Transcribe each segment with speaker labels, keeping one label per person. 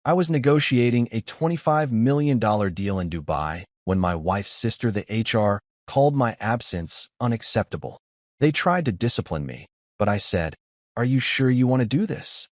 Speaker 1: I was negotiating a $25 million deal in Dubai when my wife's sister, the HR, called my absence unacceptable. They tried to discipline me, but I said, "Are you sure you want to do this?"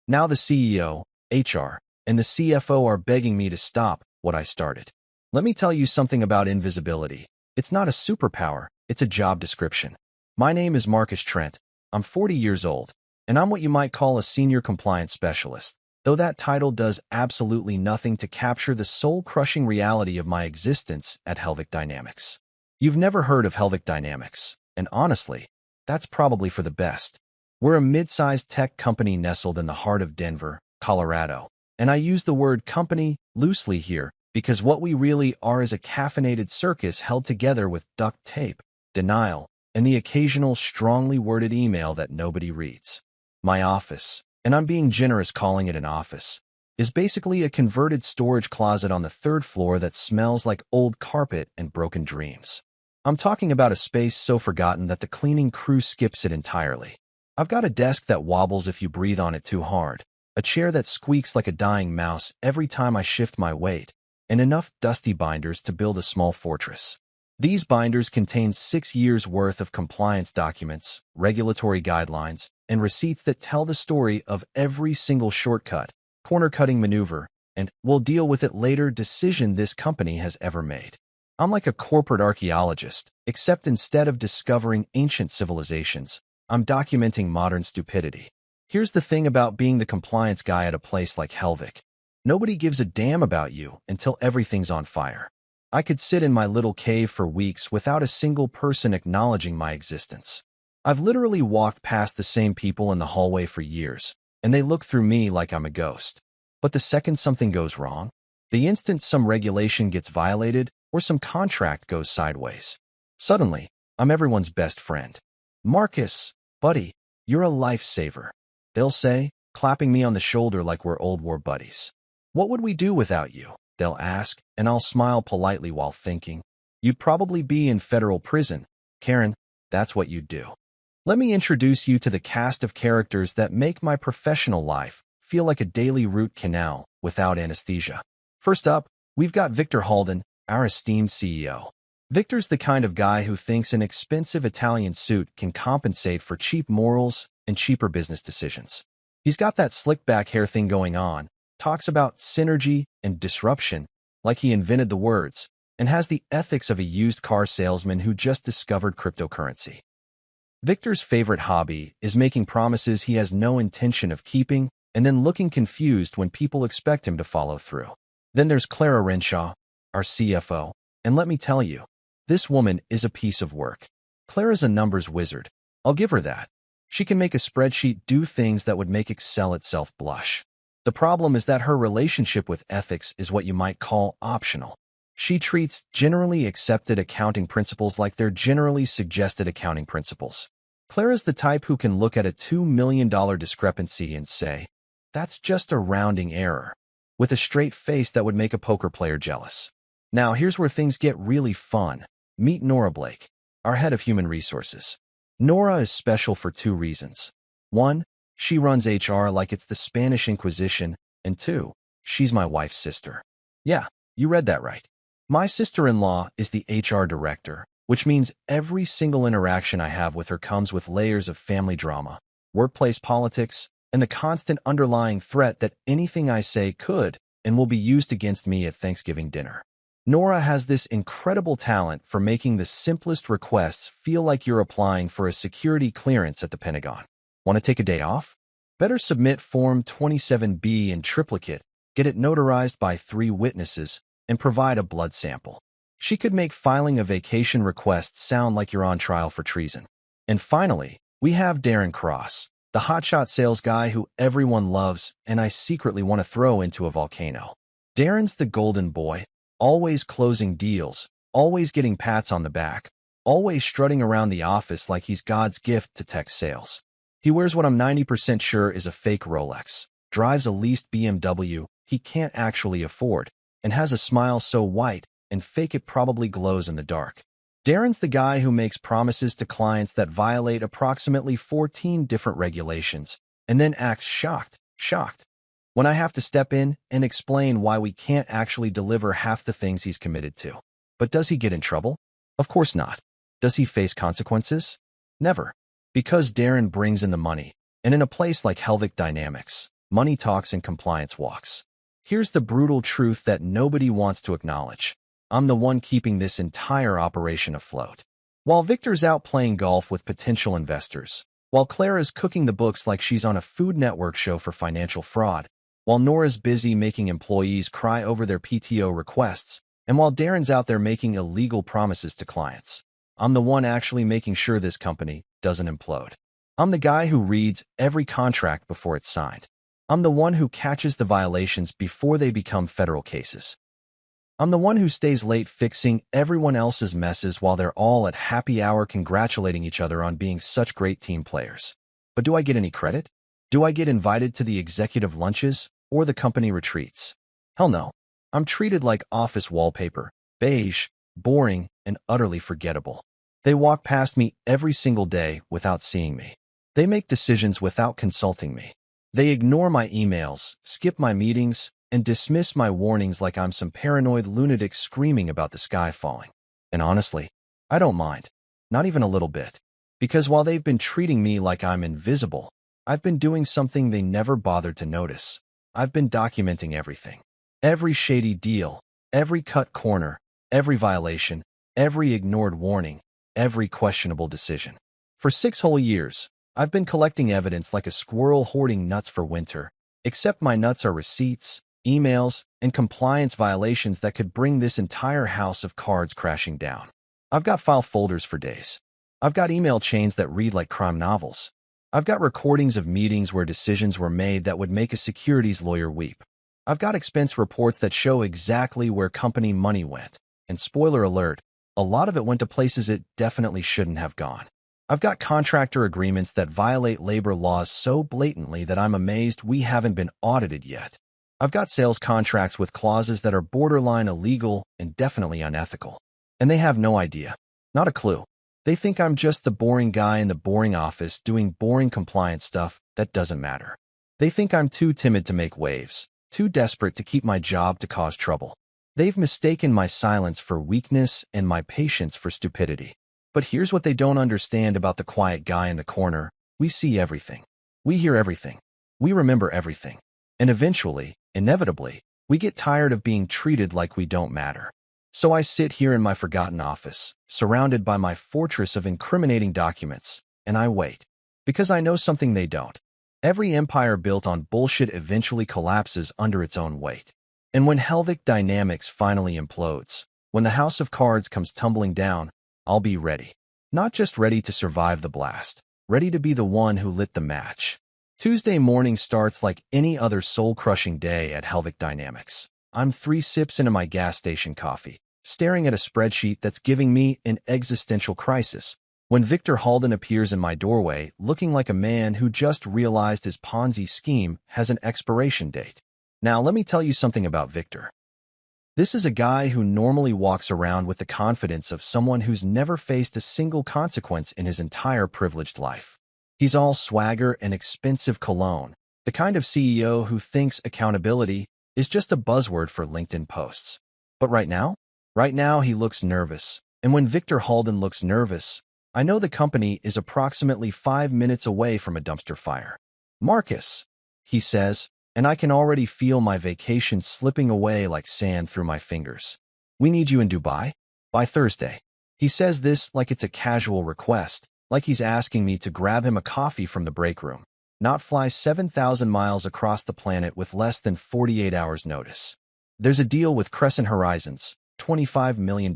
Speaker 1: Now the CEO, HR, and the CFO are begging me to stop what I started. Let me tell you something about invisibility. It's not a superpower, it's a job description. My name is Marcus Trent. I'm 40 years old, and I'm what you might call a senior compliance specialist, though that title does absolutely nothing to capture the soul-crushing reality of my existence at Helvic Dynamics. You've never heard of Helvic Dynamics, and honestly, that's probably for the best. We're a mid-sized tech company nestled in the heart of Denver, Colorado, and I use the word company loosely here because what we really are is a caffeinated circus held together with duct tape, denial, and the occasional strongly worded email that nobody reads. My office, and I'm being generous calling it an office, is basically a converted storage closet on the third floor that smells like old carpet and broken dreams. I'm talking about a space so forgotten that the cleaning crew skips it entirely. I've got a desk that wobbles if you breathe on it too hard, a chair that squeaks like a dying mouse every time I shift my weight, and enough dusty binders to build a small fortress. These binders contain 6 years' worth of compliance documents, regulatory guidelines, and receipts that tell the story of every single shortcut, corner-cutting maneuver, and we'll deal with it later decision this company has ever made. I'm like a corporate archaeologist, except instead of discovering ancient civilizations, I'm documenting modern stupidity. Here's the thing about being the compliance guy at a place like Helvic. Nobody gives a damn about you until everything's on fire. I could sit in my little cave for weeks without a single person acknowledging my existence. I've literally walked past the same people in the hallway for years, and they look through me like I'm a ghost. But the second something goes wrong, the instant some regulation gets violated or some contract goes sideways, suddenly, I'm everyone's best friend. "Marcus, buddy, you're a lifesaver," they'll say, clapping me on the shoulder like we're old war buddies. "What would we do without you?" they'll ask, and I'll smile politely while thinking, "You'd probably be in federal prison, Karen, that's what you'd do." Let me introduce you to the cast of characters that make my professional life feel like a daily root canal without anesthesia. First up, we've got Victor Halden, our esteemed CEO. Victor's the kind of guy who thinks an expensive Italian suit can compensate for cheap morals and cheaper business decisions. He's got that slick back hair thing going on, talks about synergy and disruption like he invented the words, and has the ethics of a used car salesman who just discovered cryptocurrency. Victor's favorite hobby is making promises he has no intention of keeping and then looking confused when people expect him to follow through. Then there's Clara Renshaw, our CFO, and let me tell you, this woman is a piece of work. Clara's a numbers wizard. I'll give her that. She can make a spreadsheet do things that would make Excel itself blush. The problem is that her relationship with ethics is what you might call optional. She treats generally accepted accounting principles like they're generally suggested accounting principles. Clara's the type who can look at a $2 million discrepancy and say, "That's just a rounding error," with a straight face that would make a poker player jealous. Now, here's where things get really fun. Meet Nora Blake, our head of human resources. Nora is special for 2 reasons. 1, she runs HR like it's the Spanish Inquisition, and 2, she's my wife's sister. Yeah, you read that right. My sister-in-law is the HR director, which means every single interaction I have with her comes with layers of family drama, workplace politics, and the constant underlying threat that anything I say could and will be used against me at Thanksgiving dinner. Nora has this incredible talent for making the simplest requests feel like you're applying for a security clearance at the Pentagon. Want to take a day off? Better submit Form 27B in triplicate, get it notarized by 3 witnesses, and provide a blood sample. She could make filing a vacation request sound like you're on trial for treason. And finally, we have Darren Cross, the hotshot sales guy who everyone loves and I secretly want to throw into a volcano. Darren's the golden boy, always closing deals, always getting pats on the back, always strutting around the office like he's God's gift to tech sales. He wears what I'm 90% sure is a fake Rolex, drives a leased BMW he can't actually afford, and has a smile so white and fake it probably glows in the dark. Darren's the guy who makes promises to clients that violate approximately 14 different regulations, and then acts shocked. when I have to step in and explain why we can't actually deliver half the things he's committed to. But does he get in trouble? Of course not. Does he face consequences? Never. Because Darren brings in the money, and in a place like Helvig Dynamics, money talks and compliance walks. Here's the brutal truth that nobody wants to acknowledge. I'm the one keeping this entire operation afloat. While Victor's out playing golf with potential investors, while Clara's cooking the books like she's on a Food Network show for financial fraud, while Nora's busy making employees cry over their PTO requests, and while Darren's out there making illegal promises to clients, I'm the one actually making sure this company doesn't implode. I'm the guy who reads every contract before it's signed. I'm the one who catches the violations before they become federal cases. I'm the one who stays late fixing everyone else's messes while they're all at happy hour congratulating each other on being such great team players. But do I get any credit? Do I get invited to the executive lunches or the company retreats? Hell no. I'm treated like office wallpaper, beige, boring, and utterly forgettable. They walk past me every single day without seeing me. They make decisions without consulting me. They ignore my emails, skip my meetings, and dismiss my warnings like I'm some paranoid lunatic screaming about the sky falling. And honestly, I don't mind. Not even a little bit. Because while they've been treating me like I'm invisible, I've been doing something they never bothered to notice. I've been documenting everything. Every shady deal, every cut corner, every violation, every ignored warning, every questionable decision. For 6 whole years, I've been collecting evidence like a squirrel hoarding nuts for winter, except my nuts are receipts, emails, and compliance violations that could bring this entire house of cards crashing down. I've got file folders for days. I've got email chains that read like crime novels. I've got recordings of meetings where decisions were made that would make a securities lawyer weep. I've got expense reports that show exactly where company money went. And spoiler alert, a lot of it went to places it definitely shouldn't have gone. I've got contractor agreements that violate labor laws so blatantly that I'm amazed we haven't been audited yet. I've got sales contracts with clauses that are borderline illegal and definitely unethical. And they have no idea. Not a clue. They think I'm just the boring guy in the boring office doing boring compliance stuff that doesn't matter. They think I'm too timid to make waves, too desperate to keep my job to cause trouble. They've mistaken my silence for weakness and my patience for stupidity. But here's what they don't understand about the quiet guy in the corner. We see everything. We hear everything. We remember everything. And eventually, inevitably, we get tired of being treated like we don't matter. So I sit here in my forgotten office, surrounded by my fortress of incriminating documents, and I wait. Because I know something they don't. Every empire built on bullshit eventually collapses under its own weight. And when Helvig Dynamics finally implodes, when the house of cards comes tumbling down, I'll be ready. Not just ready to survive the blast, ready to be the one who lit the match. Tuesday morning starts like any other soul-crushing day at Helvig Dynamics. I'm 3 sips into my gas station coffee, staring at a spreadsheet that's giving me an existential crisis, when Victor Halden appears in my doorway looking like a man who just realized his Ponzi scheme has an expiration date. Now, let me tell you something about Victor. This is a guy who normally walks around with the confidence of someone who's never faced a single consequence in his entire privileged life. He's all swagger and expensive cologne, the kind of CEO who thinks accountability is just a buzzword for LinkedIn posts. But right now he looks nervous. And when Victor Halden looks nervous, I know the company is approximately 5 minutes away from a dumpster fire. "Marcus," he says, and I can already feel my vacation slipping away like sand through my fingers. "We need you in Dubai by Thursday." He says this like it's a casual request, like he's asking me to grab him a coffee from the break room, not fly 7,000 miles across the planet with less than 48 hours notice. "There's a deal with Crescent Horizons, $25 million.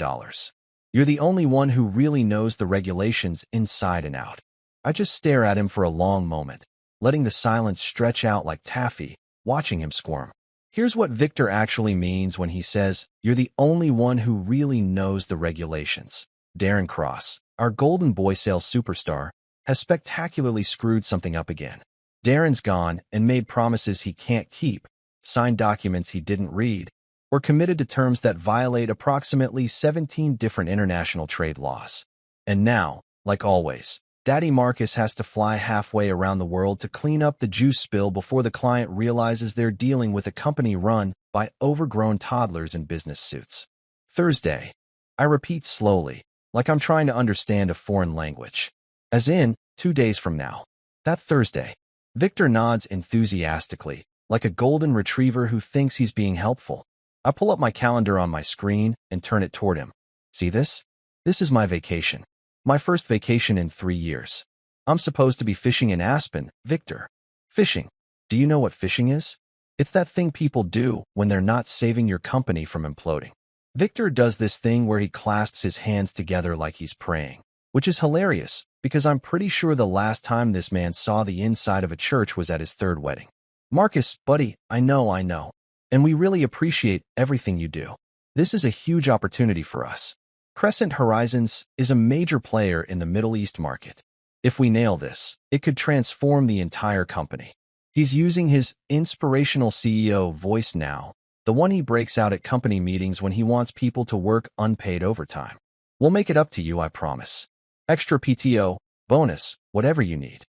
Speaker 1: You're the only one who really knows the regulations inside and out." I just stare at him for a long moment, letting the silence stretch out like taffy, watching him squirm. Here's what Victor actually means when he says, "You're the only one who really knows the regulations." Darren Cross, our golden boy sales superstar, has spectacularly screwed something up again. Darren's gone and made promises he can't keep, signed documents he didn't read, or committed to terms that violate approximately 17 different international trade laws. And now, like always, Daddy Marcus has to fly halfway around the world to clean up the juice spill before the client realizes they're dealing with a company run by overgrown toddlers in business suits. Thursday. I repeat slowly, like I'm trying to understand a foreign language. As in, 2 days from now. That Thursday. Victor nods enthusiastically, like a golden retriever who thinks he's being helpful. I pull up my calendar on my screen and turn it toward him. See this? This is my vacation. My first vacation in 3 years. I'm supposed to be fishing in Aspen, Victor. Fishing. Do you know what fishing is? It's that thing people do when they're not saving your company from imploding. Victor does this thing where he clasps his hands together like he's praying, which is hilarious because I'm pretty sure the last time this man saw the inside of a church was at his 3rd wedding. Marcus, buddy, I know. And we really appreciate everything you do. This is a huge opportunity for us. Crescent Horizons is a major player in the Middle East market. If we nail this, it could transform the entire company. He's using his inspirational CEO voice now, the one he breaks out at company meetings when he wants people to work unpaid overtime. We'll make it up to you, I promise. Extra PTO, bonus, whatever you need.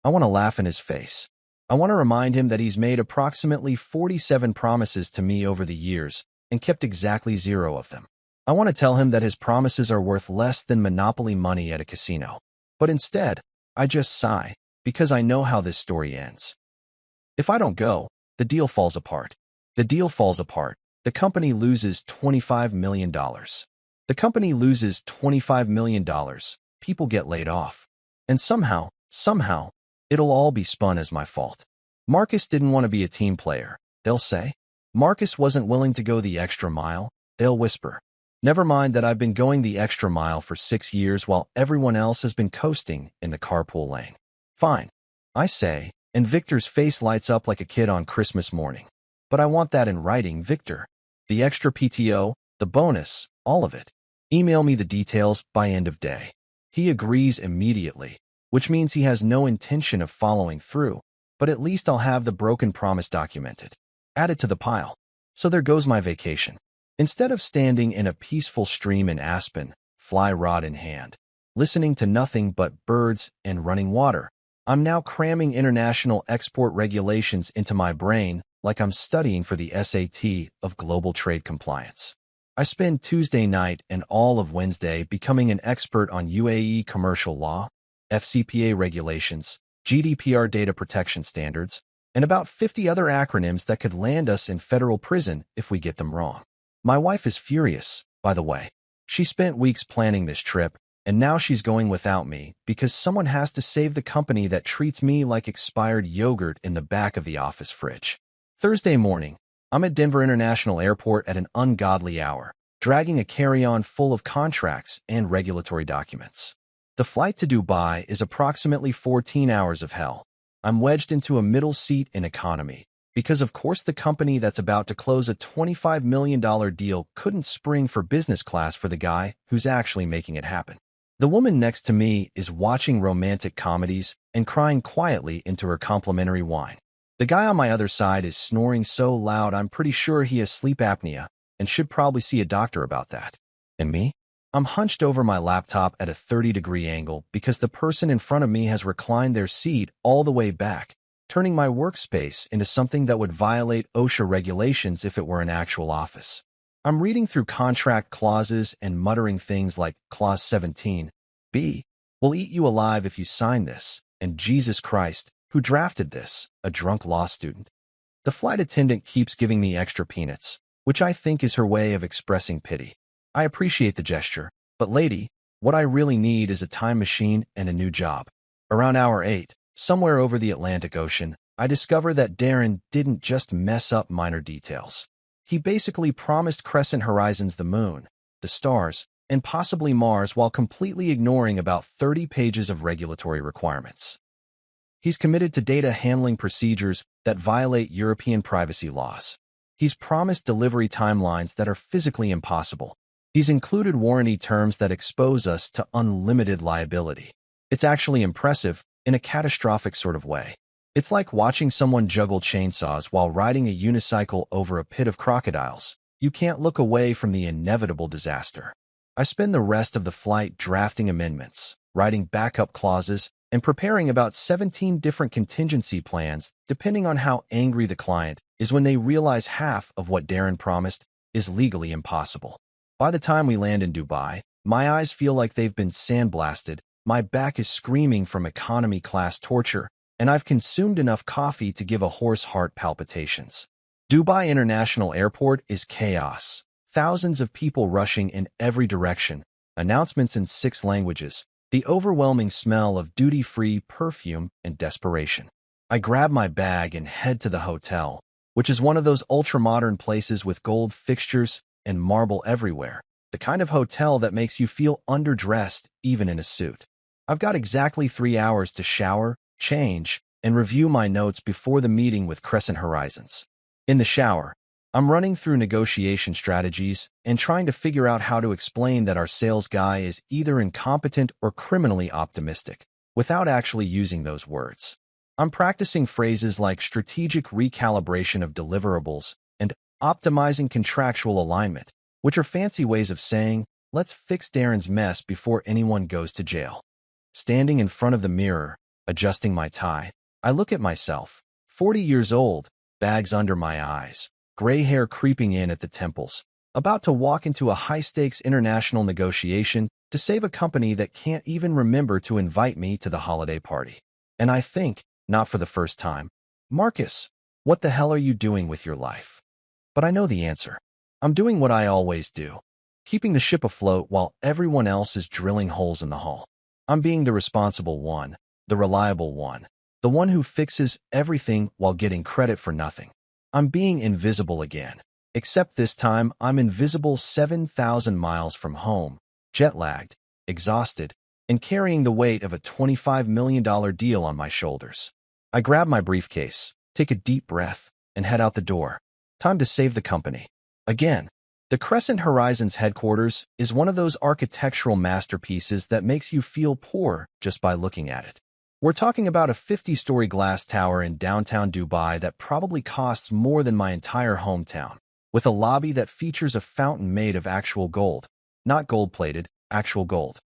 Speaker 1: I want to laugh in his face. I want to remind him that he's made approximately 47 promises to me over the years and kept exactly 0 of them. I want to tell him that his promises are worth less than Monopoly money at a casino. But instead, I just sigh, because I know how this story ends. If I don't go, the deal falls apart. The deal falls apart. The company loses $25 million. The company loses $25 million. People get laid off. And somehow, it'll all be spun as my fault. Marcus didn't want to be a team player, they'll say. Marcus wasn't willing to go the extra mile, they'll whisper. Never mind that I've been going the extra mile for 6 years while everyone else has been coasting in the carpool lane. Fine, I say, and Victor's face lights up like a kid on Christmas morning. But I want that in writing, Victor. The extra PTO, the bonus, all of it. Email me the details by end of day. He agrees immediately, which means he has no intention of following through, but at least I'll have the broken promise documented. Add it to the pile. So there goes my vacation. Instead of standing in a peaceful stream in Aspen, fly rod in hand, listening to nothing but birds and running water, I'm now cramming international export regulations into my brain like I'm studying for the SAT of global trade compliance. I spend Tuesday night and all of Wednesday becoming an expert on UAE commercial law, FCPA regulations, GDPR data protection standards, and about 50 other acronyms that could land us in federal prison if we get them wrong. My wife is furious, by the way. She spent weeks planning this trip, and now she's going without me because someone has to save the company that treats me like expired yogurt in the back of the office fridge. Thursday morning, I'm at Denver International Airport at an ungodly hour, dragging a carry-on full of contracts and regulatory documents. The flight to Dubai is approximately 14 hours of hell. I'm wedged into a middle seat in economy, because of course the company that's about to close a $25 million deal couldn't spring for business class for the guy who's actually making it happen. The woman next to me is watching romantic comedies and crying quietly into her complimentary wine. The guy on my other side is snoring so loud I'm pretty sure he has sleep apnea and should probably see a doctor about that. And me? I'm hunched over my laptop at a 30-degree angle because the person in front of me has reclined their seat all the way back, turning my workspace into something that would violate OSHA regulations if it were an actual office. I'm reading through contract clauses and muttering things like Clause 17, B, will eat you alive if you sign this, and Jesus Christ, who drafted this, a drunk law student. The flight attendant keeps giving me extra peanuts, which I think is her way of expressing pity. I appreciate the gesture, but lady, what I really need is a time machine and a new job. Around hour 8, somewhere over the Atlantic Ocean, I discover that Darren didn't just mess up minor details. He basically promised Crescent Horizons the moon, the stars, and possibly Mars while completely ignoring about 30 pages of regulatory requirements. He's committed to data handling procedures that violate European privacy laws. He's promised delivery timelines that are physically impossible. He's included warranty terms that expose us to unlimited liability. It's actually impressive in a catastrophic sort of way. It's like watching someone juggle chainsaws while riding a unicycle over a pit of crocodiles. You can't look away from the inevitable disaster. I spend the rest of the flight drafting amendments, writing backup clauses, and preparing about 17 different contingency plans, depending on how angry the client is when they realize half of what Darren promised is legally impossible. By the time we land in Dubai, my eyes feel like they've been sandblasted, my back is screaming from economy class torture, and I've consumed enough coffee to give a horse heart palpitations. Dubai International Airport is chaos. Thousands of people rushing in every direction, announcements in 6 languages, the overwhelming smell of duty-free perfume and desperation. I grab my bag and head to the hotel, which is one of those ultra-modern places with gold fixtures and marble everywhere, the kind of hotel that makes you feel underdressed even in a suit. I've got exactly 3 hours to shower, change, and review my notes before the meeting with Crescent Horizons. In the shower, I'm running through negotiation strategies and trying to figure out how to explain that our sales guy is either incompetent or criminally optimistic, without actually using those words. I'm practicing phrases like strategic recalibration of deliverables and optimizing contractual alignment, which are fancy ways of saying, let's fix Darren's mess before anyone goes to jail. Standing in front of the mirror, adjusting my tie, I look at myself, 40 years old, bags under my eyes, gray hair creeping in at the temples, about to walk into a high-stakes international negotiation to save a company that can't even remember to invite me to the holiday party. And I think, not for the first time, Marcus, what the hell are you doing with your life? But I know the answer. I'm doing what I always do, keeping the ship afloat while everyone else is drilling holes in the hull. I'm being the responsible one, the reliable one, the one who fixes everything while getting credit for nothing. I'm being invisible again, except this time I'm invisible 7,000 miles from home, jet-lagged, exhausted, and carrying the weight of a $25 million deal on my shoulders. I grab my briefcase, take a deep breath, and head out the door. Time to save the company. Again, the Crescent Horizons headquarters is one of those architectural masterpieces that makes you feel poor just by looking at it. We're talking about a 50-story glass tower in downtown Dubai that probably costs more than my entire hometown, with a lobby that features a fountain made of actual gold, not gold-plated, actual gold.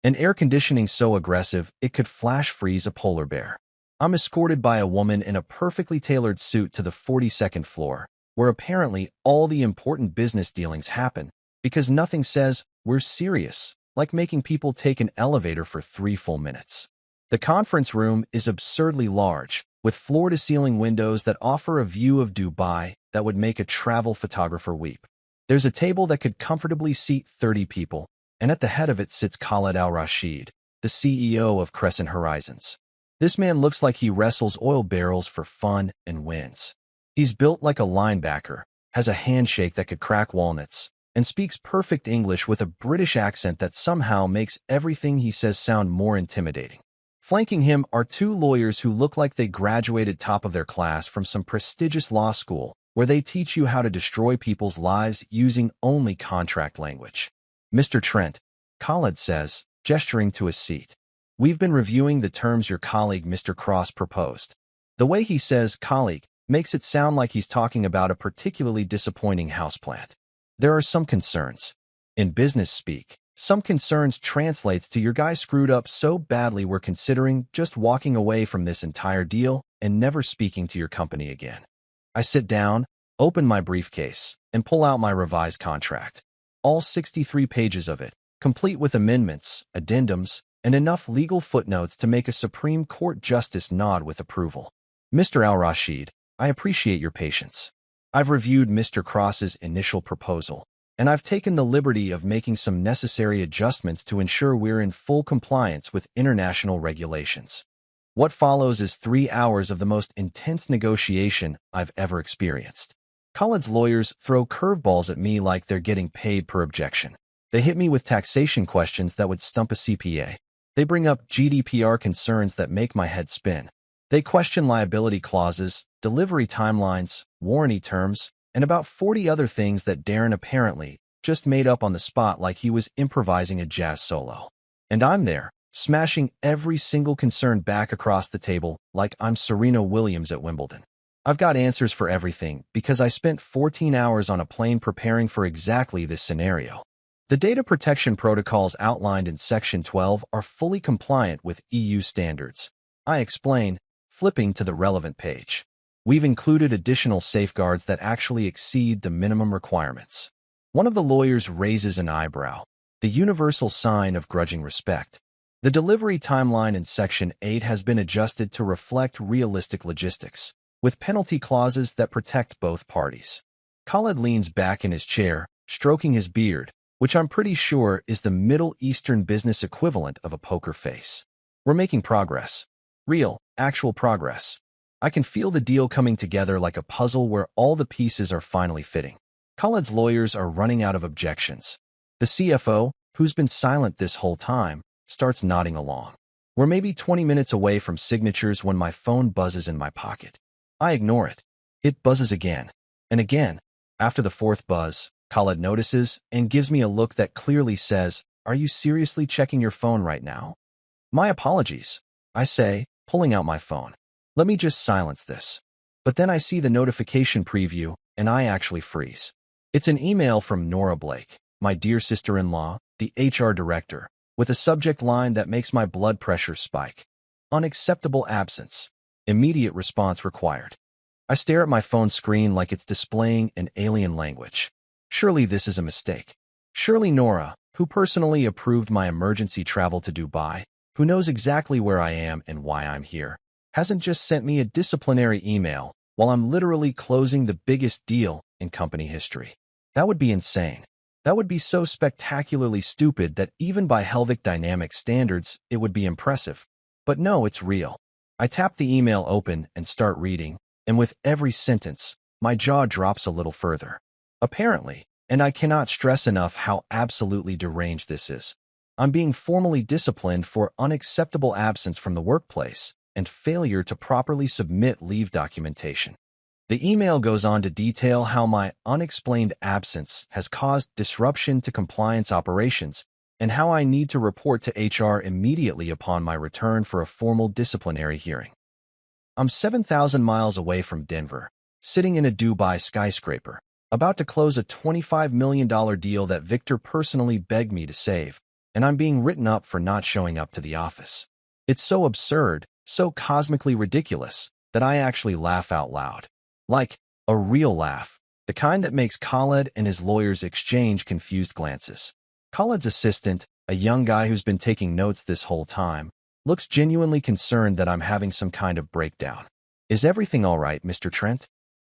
Speaker 1: And air conditioning so aggressive it could flash freeze a polar bear. I'm escorted by a woman in a perfectly tailored suit to the 42nd floor, where apparently all the important business dealings happen, because nothing says, we're serious, like making people take an elevator for 3 full minutes. The conference room is absurdly large, with floor-to-ceiling windows that offer a view of Dubai that would make a travel photographer weep. There's a table that could comfortably seat 30 people, and at the head of it sits Khaled Al-Rashid, the CEO of Crescent Horizons. This man looks like he wrestles oil barrels for fun and wins. He's built like a linebacker, has a handshake that could crack walnuts, and speaks perfect English with a British accent that somehow makes everything he says sound more intimidating. Flanking him are 2 lawyers who look like they graduated top of their class from some prestigious law school, where they teach you how to destroy people's lives using only contract language. Mr. Trent, Khaled says, gesturing to a seat. We've been reviewing the terms your colleague Mr. Cross proposed. The way he says colleague makes it sound like he's talking about a particularly disappointing houseplant. There are some concerns. In business speak, some concerns translates to your guy screwed up so badly we're considering just walking away from this entire deal and never speaking to your company again. I sit down, open my briefcase, and pull out my revised contract. All 63 pages of it, complete with amendments, addendums, and enough legal footnotes to make a Supreme Court justice nod with approval. Mr. Al-Rashid, I appreciate your patience. I've reviewed Mr. Cross's initial proposal, and I've taken the liberty of making some necessary adjustments to ensure we're in full compliance with international regulations. What follows is 3 hours of the most intense negotiation I've ever experienced. Khaled's lawyers throw curveballs at me like they're getting paid per objection. They hit me with taxation questions that would stump a CPA. They bring up GDPR concerns that make my head spin. They question liability clauses, delivery timelines, warranty terms, and about 40 other things that Darren apparently just made up on the spot like he was improvising a jazz solo. And I'm there, smashing every single concern back across the table like I'm Serena Williams at Wimbledon. I've got answers for everything because I spent 14 hours on a plane preparing for exactly this scenario. The data protection protocols outlined in Section 12 are fully compliant with EU standards. I explain, flipping to the relevant page. We've included additional safeguards that actually exceed the minimum requirements. One of the lawyers raises an eyebrow, the universal sign of grudging respect. The delivery timeline in Section 8 has been adjusted to reflect realistic logistics, with penalty clauses that protect both parties. Khaled leans back in his chair, stroking his beard, which I'm pretty sure is the Middle Eastern business equivalent of a poker face. We're making progress. Real, actual progress. I can feel the deal coming together like a puzzle where all the pieces are finally fitting. Khaled's lawyers are running out of objections. The CFO, who's been silent this whole time, starts nodding along. We're maybe 20 minutes away from signatures when my phone buzzes in my pocket. I ignore it. It buzzes again and again. After the fourth buzz, Khaled notices and gives me a look that clearly says, "Are you seriously checking your phone right now?" "My apologies," I say, pulling out my phone. "Let me just silence this." But then I see the notification preview, and I actually freeze. It's an email from Nora Blake, my dear sister-in-law, the HR director, with a subject line that makes my blood pressure spike. Unacceptable absence. Immediate response required. I stare at my phone screen like it's displaying an alien language. Surely this is a mistake. Surely Nora, who personally approved my emergency travel to Dubai, who knows exactly where I am and why I'm here, hasn't just sent me a disciplinary email while I'm literally closing the biggest deal in company history. That would be insane. That would be so spectacularly stupid that even by Helvig Dynamics standards, it would be impressive. But no, it's real. I tap the email open and start reading, and with every sentence, my jaw drops a little further. Apparently, and I cannot stress enough how absolutely deranged this is, I'm being formally disciplined for unacceptable absence from the workplace and failure to properly submit leave documentation. The email goes on to detail how my unexplained absence has caused disruption to compliance operations and how I need to report to HR immediately upon my return for a formal disciplinary hearing. I'm 7,000 miles away from Denver, sitting in a Dubai skyscraper, about to close a $25 million deal that Victor personally begged me to save, and I'm being written up for not showing up to the office. It's so absurd, so cosmically ridiculous, that I actually laugh out loud. Like, a real laugh, the kind that makes Khaled and his lawyers exchange confused glances. Khaled's assistant, a young guy who's been taking notes this whole time, looks genuinely concerned that I'm having some kind of breakdown. "Is everything all right, Mr. Trent?"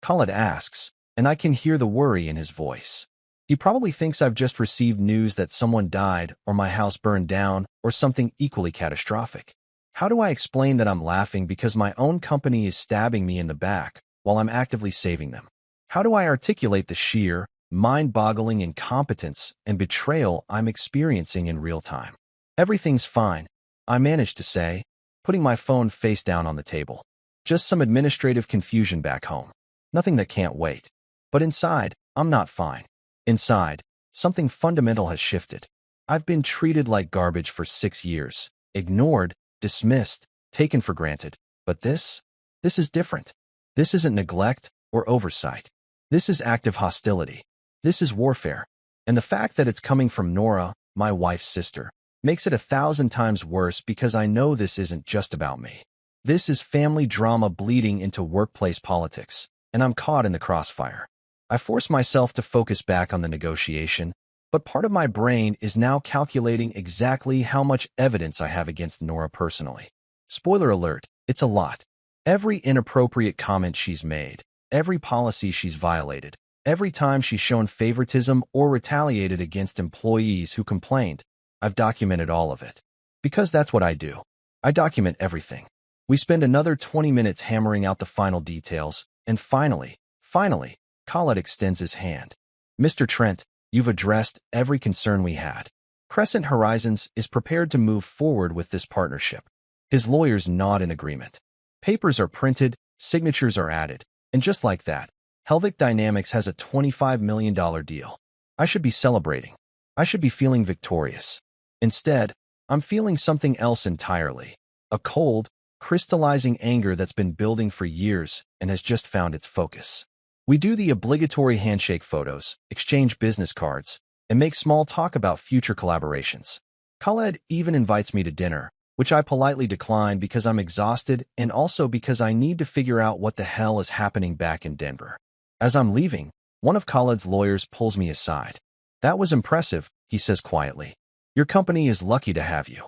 Speaker 1: Khaled asks, and I can hear the worry in his voice. He probably thinks I've just received news that someone died or my house burned down or something equally catastrophic. How do I explain that I'm laughing because my own company is stabbing me in the back while I'm actively saving them? How do I articulate the sheer, mind-boggling incompetence and betrayal I'm experiencing in real time? "Everything's fine," I manage to say, putting my phone face down on the table. "Just some administrative confusion back home. Nothing that can't wait." But inside, I'm not fine. Inside, something fundamental has shifted. I've been treated like garbage for 6 years, ignored, dismissed, taken for granted. But this is different. This isn't neglect or oversight. This is active hostility. This is warfare. And the fact that it's coming from Nora, my wife's sister, makes it 1,000 times worse because I know this isn't just about me. This is family drama bleeding into workplace politics, and I'm caught in the crossfire. I force myself to focus back on the negotiation, but part of my brain is now calculating exactly how much evidence I have against Nora personally. Spoiler alert, it's a lot. Every inappropriate comment she's made, every policy she's violated, every time she's shown favoritism or retaliated against employees who complained, I've documented all of it. Because that's what I do. I document everything. We spend another 20 minutes hammering out the final details, and finally, Khaled extends his hand. "Mr. Trent, you've addressed every concern we had. Crescent Horizons is prepared to move forward with this partnership." His lawyers nod in agreement. Papers are printed, signatures are added, and just like that, Helvig Dynamics has a $25 million deal. I should be celebrating. I should be feeling victorious. Instead, I'm feeling something else entirely. A cold, crystallizing anger that's been building for years and has just found its focus. We do the obligatory handshake photos, exchange business cards, and make small talk about future collaborations. Khaled even invites me to dinner, which I politely decline because I'm exhausted and also because I need to figure out what the hell is happening back in Denver. As I'm leaving, one of Khaled's lawyers pulls me aside. "That was impressive," he says quietly. "Your company is lucky to have you."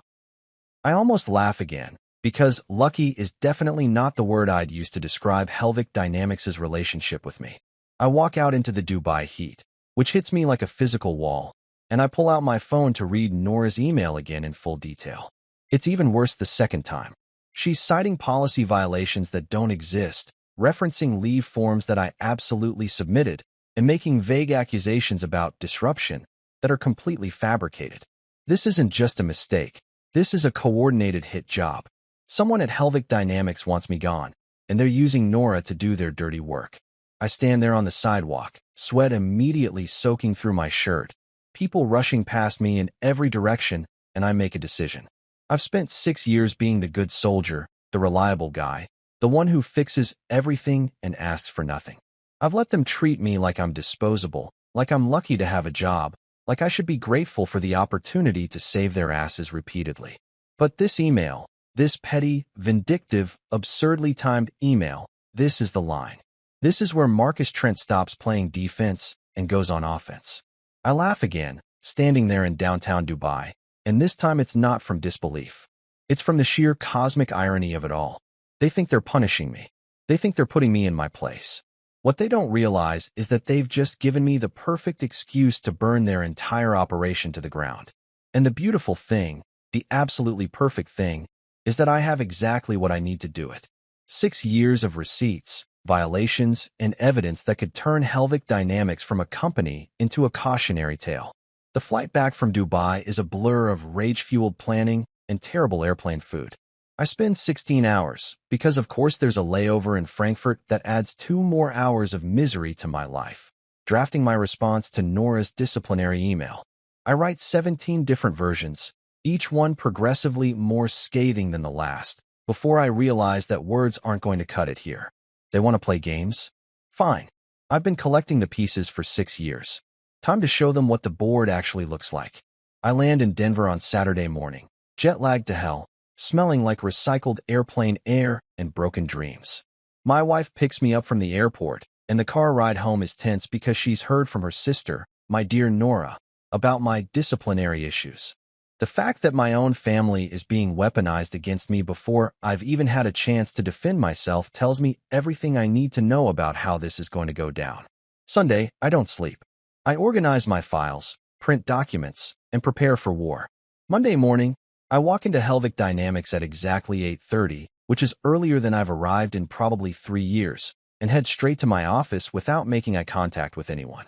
Speaker 1: I almost laugh again, because lucky is definitely not the word I'd use to describe Helvig Dynamics' relationship with me. I walk out into the Dubai heat, which hits me like a physical wall, and I pull out my phone to read Nora's email again in full detail. It's even worse the second time. She's citing policy violations that don't exist, referencing leave forms that I absolutely submitted, and making vague accusations about disruption that are completely fabricated. This isn't just a mistake. This is a coordinated hit job. Someone at Helvig Dynamics wants me gone, and they're using Nora to do their dirty work. I stand there on the sidewalk, sweat immediately soaking through my shirt, people rushing past me in every direction, and I make a decision. I've spent 6 years being the good soldier, the reliable guy, the one who fixes everything and asks for nothing. I've let them treat me like I'm disposable, like I'm lucky to have a job, like I should be grateful for the opportunity to save their asses repeatedly. But this email, this petty, vindictive, absurdly timed email, this is the line. This is where Marcus Trent stops playing defense and goes on offense. I laugh again, standing there in downtown Dubai, and this time it's not from disbelief. It's from the sheer cosmic irony of it all. They think they're punishing me. They think they're putting me in my place. What they don't realize is that they've just given me the perfect excuse to burn their entire operation to the ground. And the beautiful thing, the absolutely perfect thing, is that I have exactly what I need to do it. 6 years of receipts, violations, and evidence that could turn Helvig Dynamics from a company into a cautionary tale. The flight back from Dubai is a blur of rage-fueled planning and terrible airplane food. I spend 16 hours, because of course there's a layover in Frankfurt that adds 2 more hours of misery to my life, drafting my response to Nora's disciplinary email. I write 17 different versions, each one progressively more scathing than the last, before I realize that words aren't going to cut it here. They want to play games? Fine. I've been collecting the pieces for 6 years. Time to show them what the board actually looks like. I land in Denver on Saturday morning, jet-lagged to hell, smelling like recycled airplane air and broken dreams. My wife picks me up from the airport, and the car ride home is tense because she's heard from her sister, my dear Nora, about my disciplinary issues. The fact that my own family is being weaponized against me before I've even had a chance to defend myself tells me everything I need to know about how this is going to go down. Sunday, I don't sleep. I organize my files, print documents, and prepare for war. Monday morning, I walk into Helvig Dynamics at exactly 8:30, which is earlier than I've arrived in probably 3 years, and head straight to my office without making eye contact with anyone.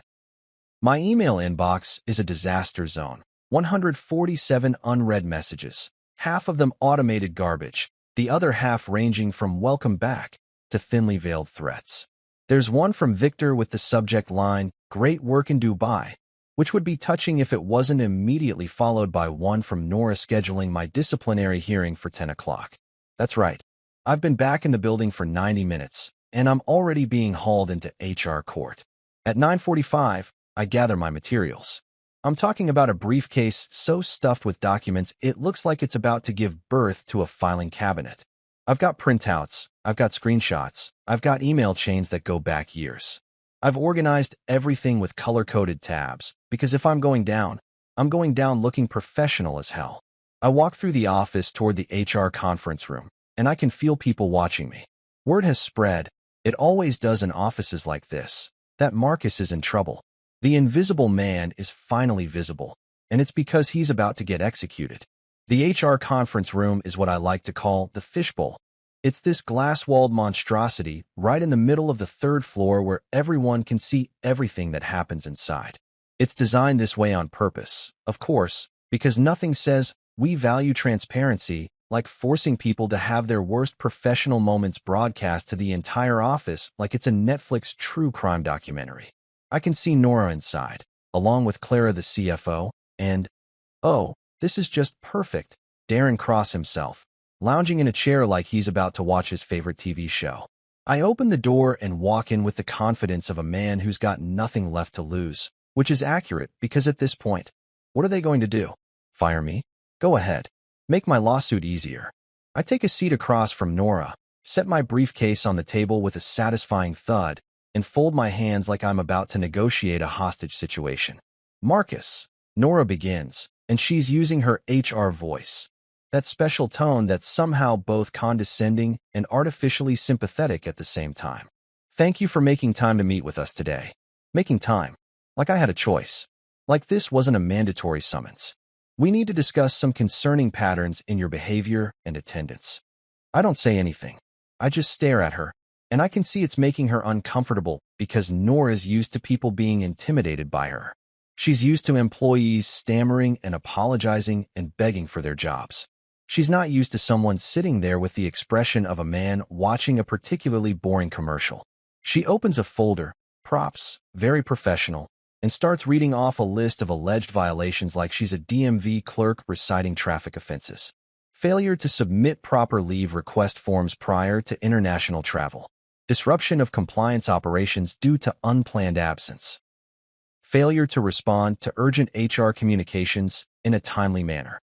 Speaker 1: My email inbox is a disaster zone. 147 unread messages, half of them automated garbage, the other half ranging from welcome back to thinly veiled threats. There's one from Victor with the subject line, "Great work in Dubai," which would be touching if it wasn't immediately followed by one from Nora scheduling my disciplinary hearing for 10 o'clock. That's right. I've been back in the building for 90 minutes, and I'm already being hauled into HR court. At 9:45, I gather my materials. I'm talking about a briefcase so stuffed with documents it looks like it's about to give birth to a filing cabinet. I've got printouts, I've got screenshots, I've got email chains that go back years. I've organized everything with color-coded tabs, because if I'm going down looking professional as hell. I walk through the office toward the HR conference room, and I can feel people watching me. Word has spread, it always does in offices like this, that Marcus is in trouble. The invisible man is finally visible, and it's because he's about to get executed. The HR conference room is what I like to call the fishbowl. It's this glass-walled monstrosity right in the middle of the 3rd floor where everyone can see everything that happens inside. It's designed this way on purpose, of course, because nothing says, "We value transparency," like forcing people to have their worst professional moments broadcast to the entire office like it's a Netflix true crime documentary. I can see Nora inside, along with Clara the CFO, and, oh, this is just perfect, Darren Cross himself, lounging in a chair like he's about to watch his favorite TV show. I open the door and walk in with the confidence of a man who's got nothing left to lose. Which is accurate because at this point, what are they going to do? Fire me? Go ahead. Make my lawsuit easier. I take a seat across from Nora, set my briefcase on the table with a satisfying thud, and fold my hands like I'm about to negotiate a hostage situation. Marcus, Nora begins, and she's using her HR voice. That special tone that's somehow both condescending and artificially sympathetic at the same time. Thank you for making time to meet with us today. Making time. Like I had a choice. Like this wasn't a mandatory summons. We need to discuss some concerning patterns in your behavior and attendance. I don't say anything. I just stare at her, and I can see it's making her uncomfortable because Nora's used to people being intimidated by her. She's used to employees stammering and apologizing and begging for their jobs. She's not used to someone sitting there with the expression of a man watching a particularly boring commercial. She opens a folder, props, very professional, and starts reading off a list of alleged violations like she's a DMV clerk reciting traffic offenses. Failure to submit proper leave request forms prior to international travel. Disruption of compliance operations due to unplanned absence. Failure to respond to urgent HR communications in a timely manner.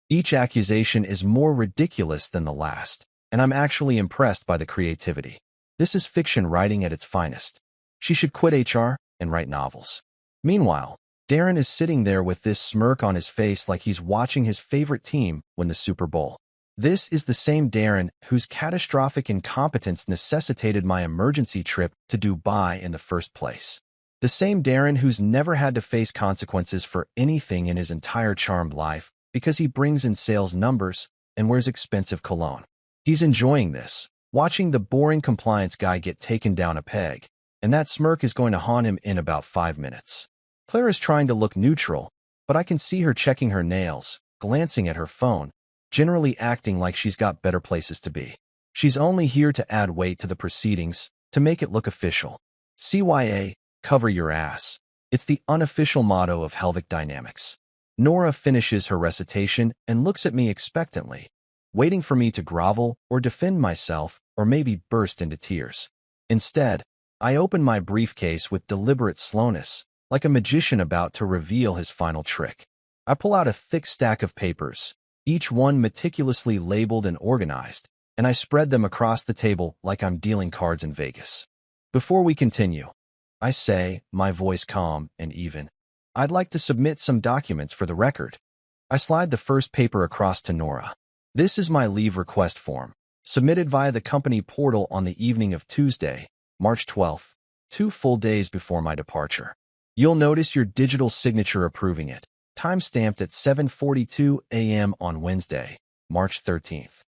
Speaker 1: Each accusation is more ridiculous than the last, and I'm actually impressed by the creativity. This is fiction writing at its finest. She should quit HR and write novels. Meanwhile, Darren is sitting there with this smirk on his face like he's watching his favorite team win the Super Bowl. This is the same Darren whose catastrophic incompetence necessitated my emergency trip to Dubai in the first place. The same Darren who's never had to face consequences for anything in his entire charmed life because he brings in sales numbers and wears expensive cologne. He's enjoying this, watching the boring compliance guy get taken down a peg, and that smirk is going to haunt him in about 5 minutes. Clara's trying to look neutral, but I can see her checking her nails, glancing at her phone, generally acting like she's got better places to be. She's only here to add weight to the proceedings, to make it look official. CYA, cover your ass. It's the unofficial motto of Helvic Dynamics. Nora finishes her recitation and looks at me expectantly, waiting for me to grovel or defend myself or maybe burst into tears. Instead, I open my briefcase with deliberate slowness, like a magician about to reveal his final trick. I pull out a thick stack of papers, each one meticulously labeled and organized, and I spread them across the table like I'm dealing cards in Vegas. Before we continue, I say, my voice calm and even, I'd like to submit some documents for the record. I slide the first paper across to Nora. This is my leave request form, submitted via the company portal on the evening of Tuesday, March 12th, 2 full days before my departure. You'll notice your digital signature approving it, time-stamped at 7:42 a.m. on Wednesday, March 13th.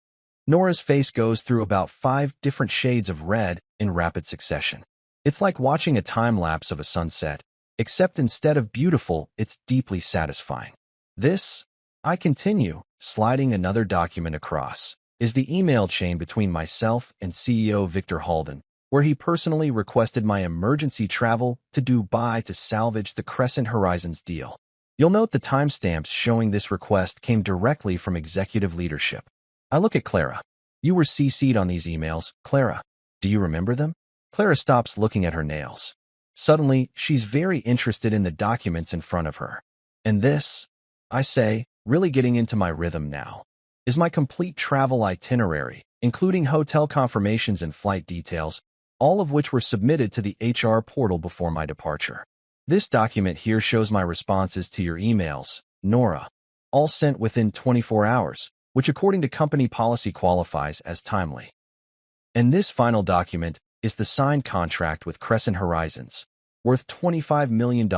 Speaker 1: Nora's face goes through about 5 different shades of red in rapid succession. It's like watching a time-lapse of a sunset, except instead of beautiful, it's deeply satisfying. This, I continue, sliding another document across, is the email chain between myself and CEO Victor Halden, where he personally requested my emergency travel to Dubai to salvage the Crescent Horizons deal. You'll note the timestamps showing this request came directly from executive leadership. I look at Clara. You were CC'd on these emails, Clara. Do you remember them? Clara stops looking at her nails. Suddenly, she's very interested in the documents in front of her. And this, I say, really getting into my rhythm now, is my complete travel itinerary, including hotel confirmations and flight details, all of which were submitted to the HR portal before my departure. This document here shows my responses to your emails, Nora, all sent within 24 hours, which according to company policy qualifies as timely. And this final document is the signed contract with Crescent Horizons, worth $25 million,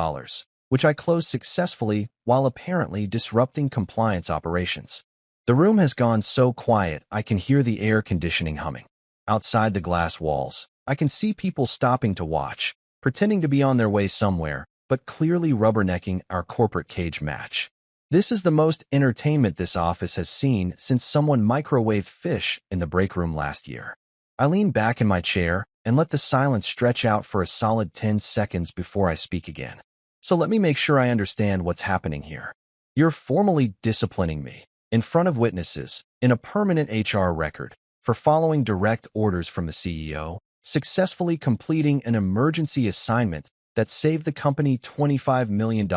Speaker 1: which I closed successfully while apparently disrupting compliance operations. The room has gone so quiet I can hear the air conditioning humming. Outside the glass walls, I can see people stopping to watch, pretending to be on their way somewhere, but clearly rubbernecking our corporate cage match. This is the most entertainment this office has seen since someone microwaved fish in the break room last year. I lean back in my chair and let the silence stretch out for a solid 10 seconds before I speak again. So let me make sure I understand what's happening here. You're formally disciplining me, in front of witnesses, in a permanent HR record, for following direct orders from the CEO, successfully completing an emergency assignment that saved the company $25 million,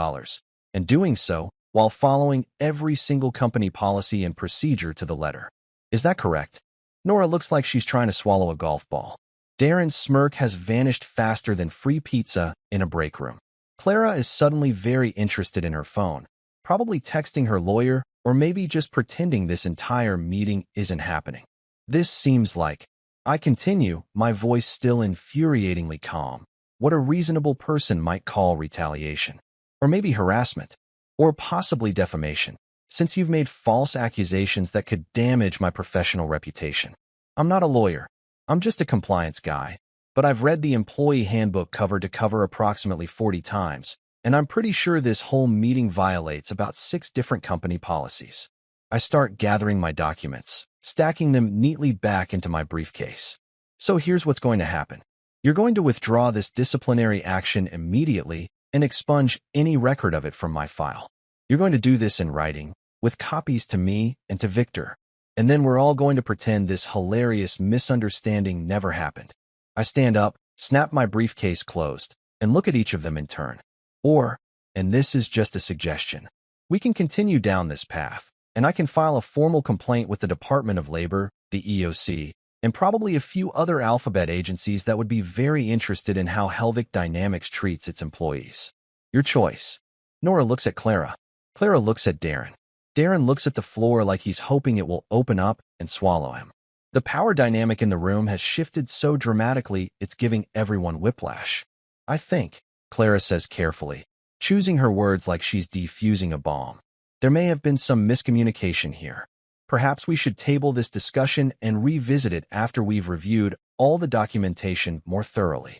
Speaker 1: and doing so while following every single company policy and procedure to the letter. Is that correct? Nora looks like she's trying to swallow a golf ball. Darren's smirk has vanished faster than free pizza in a break room. Clara is suddenly very interested in her phone, probably texting her lawyer or maybe just pretending this entire meeting isn't happening. This seems like, I continue, my voice still infuriatingly calm, what a reasonable person might call retaliation. Or maybe harassment. Or possibly defamation, since you've made false accusations that could damage my professional reputation. I'm not a lawyer. I'm just a compliance guy. But I've read the employee handbook cover to cover approximately 40 times, and I'm pretty sure this whole meeting violates about 6 different company policies. I start gathering my documents, stacking them neatly back into my briefcase. So here's what's going to happen. You're going to withdraw this disciplinary action immediately and expunge any record of it from my file. You're going to do this in writing, with copies to me and to Victor, and then we're all going to pretend this hilarious misunderstanding never happened. I stand up, snap my briefcase closed, and look at each of them in turn. Or, and this is just a suggestion, we can continue down this path, and I can file a formal complaint with the Department of Labor, the EOC, and probably a few other alphabet agencies that would be very interested in how Helvik Dynamics treats its employees. Your choice. Nora looks at Clara. Clara looks at Darren. Darren looks at the floor like he's hoping it will open up and swallow him. The power dynamic in the room has shifted so dramatically it's giving everyone whiplash. I think, Clara says carefully, choosing her words like she's defusing a bomb. There may have been some miscommunication here. Perhaps we should table this discussion and revisit it after we've reviewed all the documentation more thoroughly.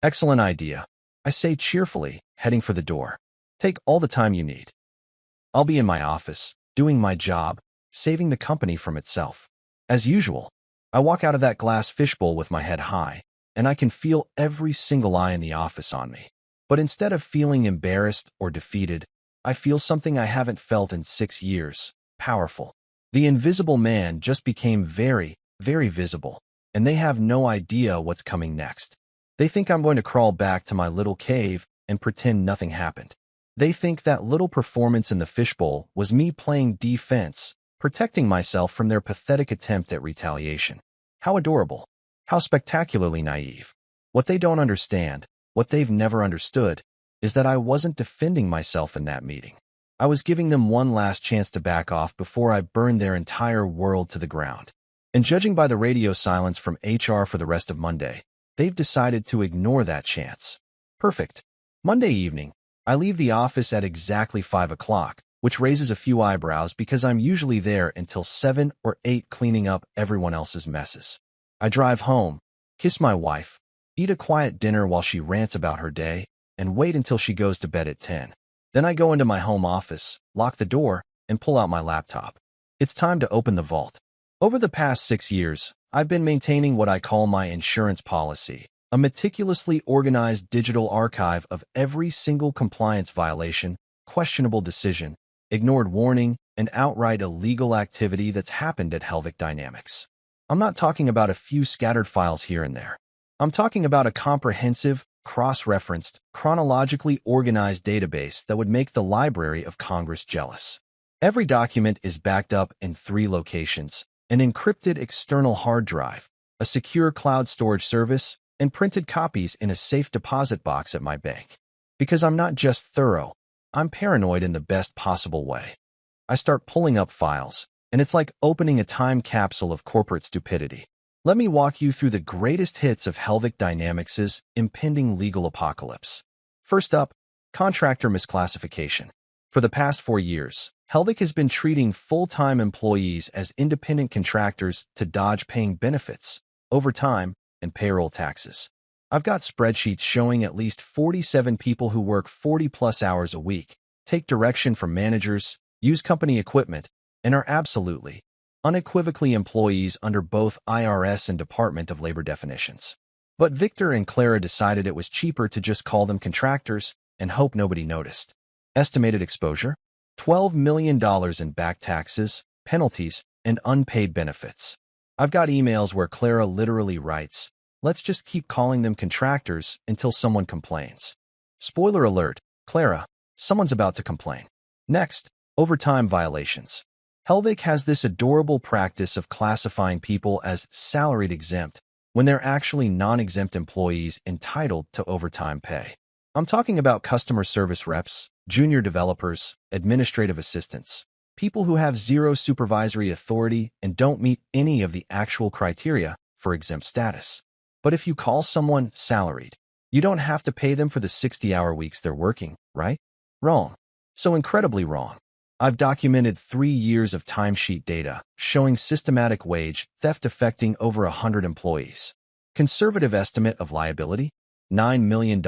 Speaker 1: Excellent idea, I say cheerfully, heading for the door. Take all the time you need. I'll be in my office, doing my job, saving the company from itself. As usual, I walk out of that glass fishbowl with my head high, and I can feel every single eye in the office on me. But instead of feeling embarrassed or defeated, I feel something I haven't felt in 6 years, powerful. The invisible man just became very, very visible, and they have no idea what's coming next. They think I'm going to crawl back to my little cave and pretend nothing happened. They think that little performance in the fishbowl was me playing defense, protecting myself from their pathetic attempt at retaliation. How adorable. How spectacularly naive. What they don't understand, what they've never understood, is that I wasn't defending myself in that meeting. I was giving them one last chance to back off before I burned their entire world to the ground. And judging by the radio silence from HR for the rest of Monday, they've decided to ignore that chance. Perfect. Monday evening, I leave the office at exactly 5 o'clock, which raises a few eyebrows because I'm usually there until 7 or 8 cleaning up everyone else's messes. I drive home, kiss my wife, eat a quiet dinner while she rants about her day, and wait until she goes to bed at 10. Then I go into my home office, lock the door, and pull out my laptop. It's time to open the vault. Over the past 6 years, I've been maintaining what I call my insurance policy, a meticulously organized digital archive of every single compliance violation, questionable decision, ignored warning, and outright illegal activity that's happened at Helvik Dynamics. I'm not talking about a few scattered files here and there. I'm talking about a comprehensive, cross-referenced, chronologically organized database that would make the Library of Congress jealous. Every document is backed up in 3 locations: an encrypted external hard drive, a secure cloud storage service, and printed copies in a safe deposit box at my bank. Because I'm not just thorough, I'm paranoid in the best possible way. I start pulling up files, and it's like opening a time capsule of corporate stupidity. Let me walk you through the greatest hits of Helvik Dynamics' impending legal apocalypse. First up, contractor misclassification. For the past 4 years, Helvik has been treating full-time employees as independent contractors to dodge paying benefits, overtime, and payroll taxes. I've got spreadsheets showing at least 47 people who work 40-plus hours a week, take direction from managers, use company equipment, and are absolutely, unequivocally employees under both IRS and Department of Labor definitions. But Victor and Clara decided it was cheaper to just call them contractors and hope nobody noticed. Estimated exposure? $12 million in back taxes, penalties, and unpaid benefits. I've got emails where Clara literally writes, "Let's just keep calling them contractors until someone complains." Spoiler alert, Clara, someone's about to complain. Next, overtime violations. Helvig has this adorable practice of classifying people as salaried exempt when they're actually non-exempt employees entitled to overtime pay. I'm talking about customer service reps, junior developers, administrative assistants, people who have zero supervisory authority and don't meet any of the actual criteria for exempt status. But if you call someone salaried, you don't have to pay them for the 60-hour weeks they're working, right? Wrong. So incredibly wrong. I've documented 3 years of timesheet data showing systematic wage theft affecting over 100 employees. Conservative estimate of liability? $9 million,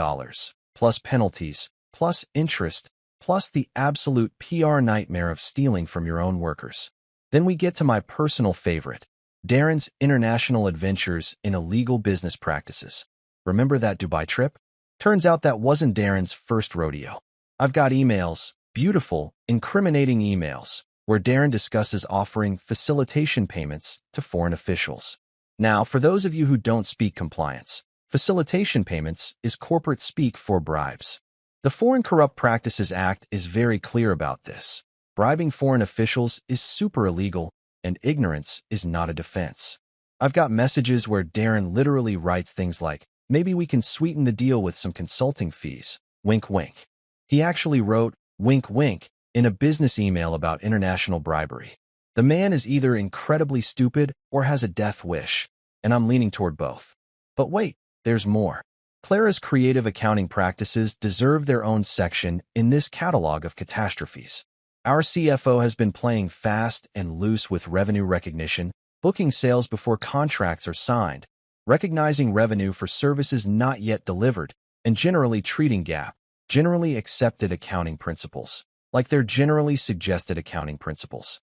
Speaker 1: plus penalties, plus interest, plus the absolute PR nightmare of stealing from your own workers. Then we get to my personal favorite, Darren's international adventures in illegal business practices. Remember that Dubai trip? Turns out that wasn't Darren's first rodeo. I've got emails, beautiful, incriminating emails, where Darren discusses offering facilitation payments to foreign officials. Now, for those of you who don't speak compliance, facilitation payments is corporate speak for bribes. The Foreign Corrupt Practices Act is very clear about this. Bribing foreign officials is super illegal, and ignorance is not a defense. I've got messages where Darren literally writes things like, maybe we can sweeten the deal with some consulting fees, wink wink. He actually wrote, wink wink, in a business email about international bribery. The man is either incredibly stupid or has a death wish, and I'm leaning toward both. But wait, there's more. Clara's creative accounting practices deserve their own section in this catalog of catastrophes. Our CFO has been playing fast and loose with revenue recognition, booking sales before contracts are signed, recognizing revenue for services not yet delivered, and generally treating GAAP, generally accepted accounting principles, like they're generally suggested accounting principles.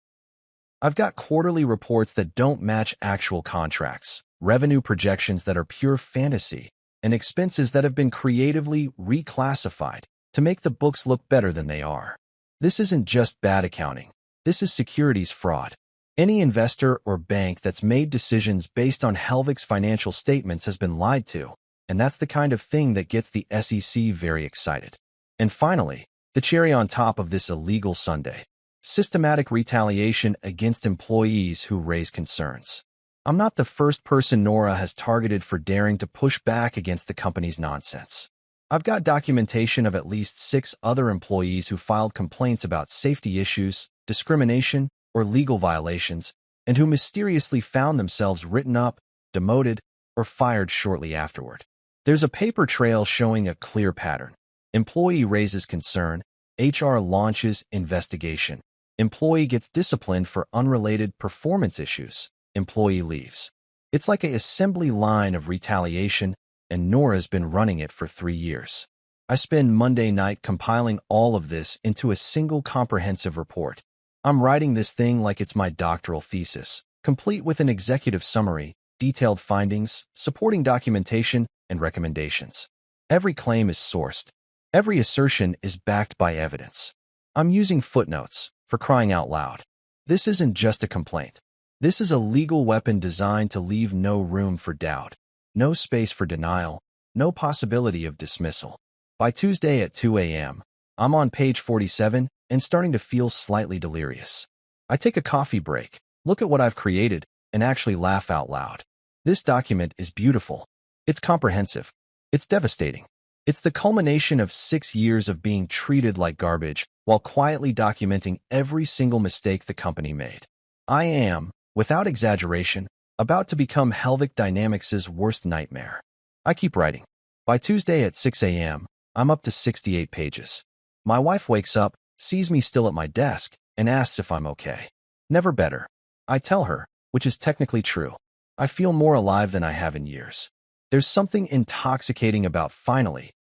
Speaker 1: I've got quarterly reports that don't match actual contracts, revenue projections that are pure fantasy, and expenses that have been creatively reclassified to make the books look better than they are. This isn't just bad accounting. This is securities fraud. Any investor or bank that's made decisions based on Helvig's financial statements has been lied to, and that's the kind of thing that gets the SEC very excited. And finally, the cherry on top of this illegal sundae: systematic retaliation against employees who raise concerns. I'm not the first person Nora has targeted for daring to push back against the company's nonsense. I've got documentation of at least 6 other employees who filed complaints about safety issues, discrimination, or legal violations, and who mysteriously found themselves written up, demoted, or fired shortly afterward. There's a paper trail showing a clear pattern. Employee raises concern, HR launches investigation. Employee gets disciplined for unrelated performance issues. Employee leaves. It's like an assembly line of retaliation, and Nora's been running it for 3 years. I spend Monday night compiling all of this into a single comprehensive report. I'm writing this thing like it's my doctoral thesis, complete with an executive summary, detailed findings, supporting documentation, and recommendations. Every claim is sourced. Every assertion is backed by evidence. I'm using footnotes, for crying out loud. This isn't just a complaint. This is a legal weapon designed to leave no room for doubt, no space for denial, no possibility of dismissal. By Tuesday at 2 a.m., I'm on page 47 and starting to feel slightly delirious. I take a coffee break, look at what I've created, and actually laugh out loud. This document is beautiful. It's comprehensive. It's devastating. It's the culmination of 6 years of being treated like garbage while quietly documenting every single mistake the company made. I am, without exaggeration, about to become Helvig Dynamics' worst nightmare. I keep writing. By Tuesday at 6 a.m., I'm up to 68 pages. My wife wakes up, sees me still at my desk, and asks if I'm okay. Never better. I tell her, which is technically true. I feel more alive than I have in years. There's something intoxicating about finally,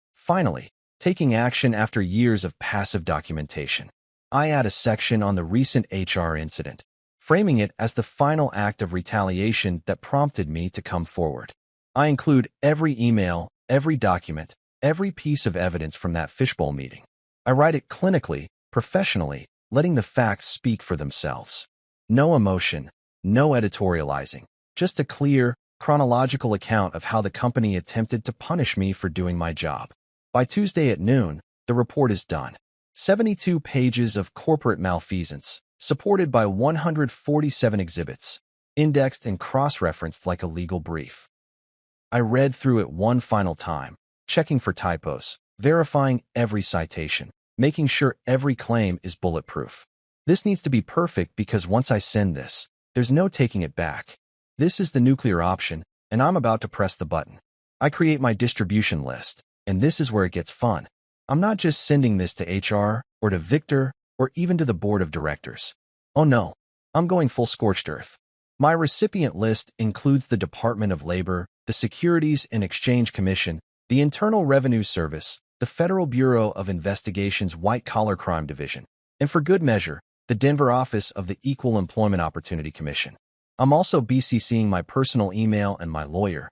Speaker 1: taking action after years of passive documentation. I add a section on the recent HR incident, framing it as the final act of retaliation that prompted me to come forward. I include every email, every document, every piece of evidence from that fishbowl meeting. I write it clinically, professionally, letting the facts speak for themselves. No emotion, no editorializing, just a clear, chronological account of how the company attempted to punish me for doing my job. By Tuesday at noon, the report is done. 72 pages of corporate malfeasance, supported by 147 exhibits, indexed and cross-referenced like a legal brief. I read through it one final time, checking for typos, verifying every citation, making sure every claim is bulletproof. This needs to be perfect because once I send this, there's no taking it back. This is the nuclear option, and I'm about to press the button. I create my distribution list, and this is where it gets fun. I'm not just sending this to HR, or to Victor, or even to the board of directors. Oh no, I'm going full scorched earth. My recipient list includes the Department of Labor, the Securities and Exchange Commission, the Internal Revenue Service, the Federal Bureau of Investigation's White-Collar Crime Division, and for good measure, the Denver office of the Equal Employment Opportunity Commission. I'm also BCCing my personal email and my lawyer.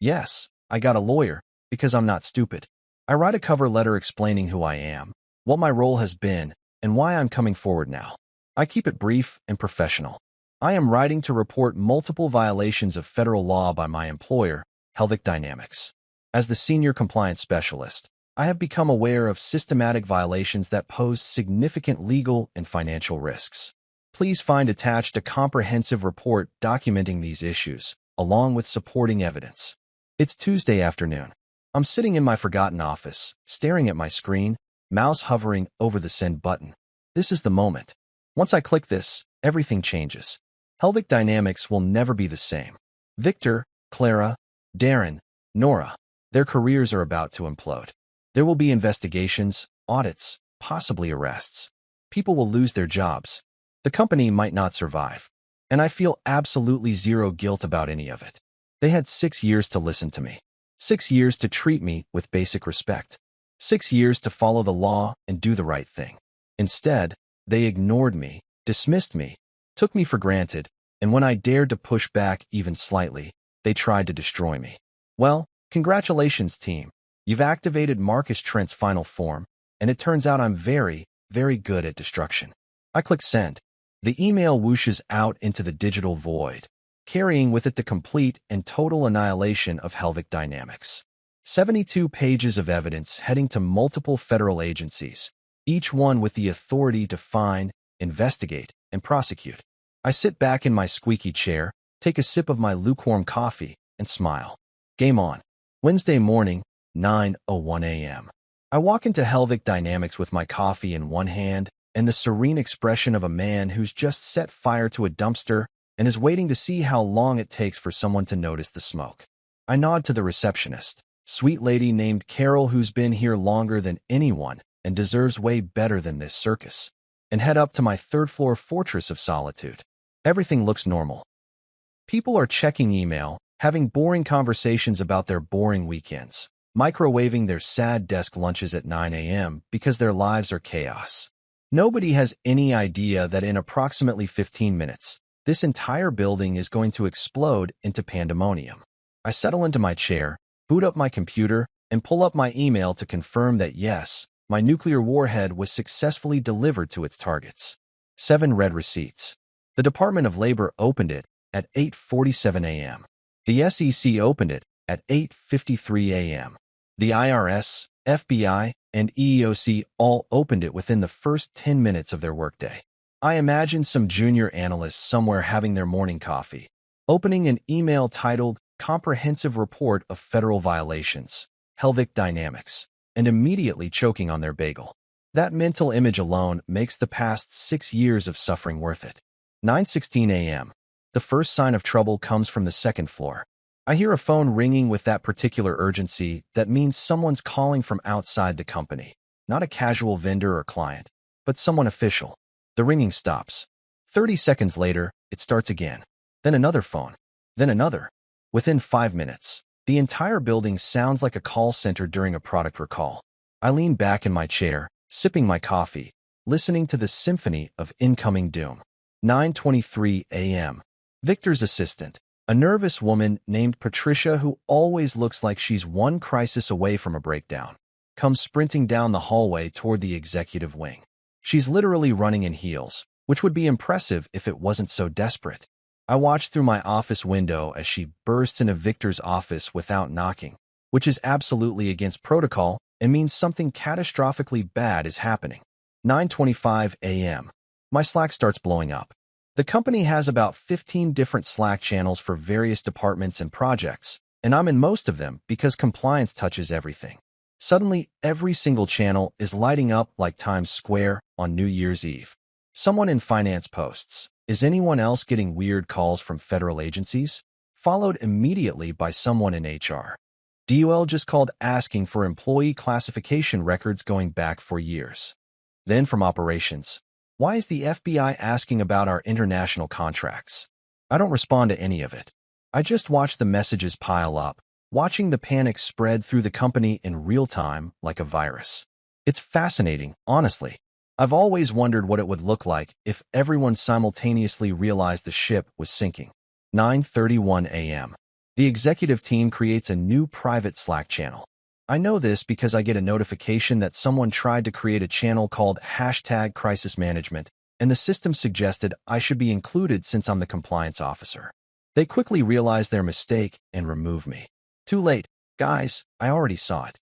Speaker 1: Yes, I got a lawyer, because I'm not stupid. I write a cover letter explaining who I am, what my role has been, and why I'm coming forward now. I keep it brief and professional. I am writing to report multiple violations of federal law by my employer, Heartbreak Dynamics. As the senior compliance specialist, I have become aware of systematic violations that pose significant legal and financial risks. Please find attached a comprehensive report documenting these issues, along with supporting evidence. It's Tuesday afternoon. I'm sitting in my forgotten office, staring at my screen, mouse hovering over the send button. This is the moment. Once I click this, everything changes. Heartbreak Dynamics will never be the same. Victor, Clara, Darren, Nora, their careers are about to implode. There will be investigations, audits, possibly arrests. People will lose their jobs. The company might not survive. And I feel absolutely zero guilt about any of it. They had 6 years to listen to me. 6 years to treat me with basic respect. 6 years to follow the law and do the right thing. Instead, they ignored me, dismissed me, took me for granted, and when I dared to push back even slightly, they tried to destroy me. Well, congratulations, team. You've activated Marcus Trent's final form, and it turns out I'm very, very good at destruction. I click send. The email whooshes out into the digital void, carrying with it the complete and total annihilation of Heartbreak Dynamics. 72 pages of evidence heading to multiple federal agencies, each one with the authority to find, investigate, and prosecute. I sit back in my squeaky chair, take a sip of my lukewarm coffee, and smile. Game on. Wednesday morning, 9:01 a.m. I walk into Heartbreak Dynamics with my coffee in one hand and the serene expression of a man who's just set fire to a dumpster and is waiting to see how long it takes for someone to notice the smoke. I nod to the receptionist, sweet lady named Carol who's been here longer than anyone and deserves way better than this circus, and head up to my third-floor fortress of solitude. Everything looks normal. People are checking email, having boring conversations about their boring weekends, microwaving their sad desk lunches at 9 a.m. because their lives are chaos. Nobody has any idea that in approximately 15 minutes, this entire building is going to explode into pandemonium. I settle into my chair, boot up my computer, and pull up my email to confirm that yes, my nuclear warhead was successfully delivered to its targets. 7 red receipts. The Department of Labor opened it at 8:47 a.m. The SEC opened it at 8:53 a.m. The IRS, FBI, and EEOC all opened it within the first 10 minutes of their workday. I imagine some junior analysts somewhere having their morning coffee, opening an email titled Comprehensive Report of Federal Violations, Heartbreak Dynamics, and immediately choking on their bagel. That mental image alone makes the past 6 years of suffering worth it. 9:16 a.m. The first sign of trouble comes from the second floor. I hear a phone ringing with that particular urgency that means someone's calling from outside the company, not a casual vendor or client, but someone official. The ringing stops. 30 seconds later, it starts again. Then another phone. Then another. Within 5 minutes, the entire building sounds like a call center during a product recall. I lean back in my chair, sipping my coffee, listening to the symphony of incoming doom. 9:23 a.m. Victor's assistant, a nervous woman named Patricia who always looks like she's one crisis away from a breakdown, comes sprinting down the hallway toward the executive wing. She's literally running in heels, which would be impressive if it wasn't so desperate. I watch through my office window as she bursts into Victor's office without knocking, which is absolutely against protocol It means something catastrophically bad is happening. 9:25 a.m. My Slack starts blowing up. The company has about 15 different Slack channels for various departments and projects, and I'm in most of them because compliance touches everything. Suddenly, every single channel is lighting up like Times Square on New Year's Eve. Someone in finance posts, "Is anyone else getting weird calls from federal agencies?" Followed immediately by someone in HR. DOL just called asking for employee classification records going back for years. Then from operations, "Why is the FBI asking about our international contracts?" I don't respond to any of it. I just watch the messages pile up, watching the panic spread through the company in real time like a virus. It's fascinating, honestly. I've always wondered what it would look like if everyone simultaneously realized the ship was sinking. 9:31 a.m. The executive team creates a new private Slack channel. I know this because I get a notification that someone tried to create a channel called #CrisisManagement, and the system suggested I should be included since I'm the compliance officer. They quickly realized their mistake and remove me. Too late, guys, I already saw it.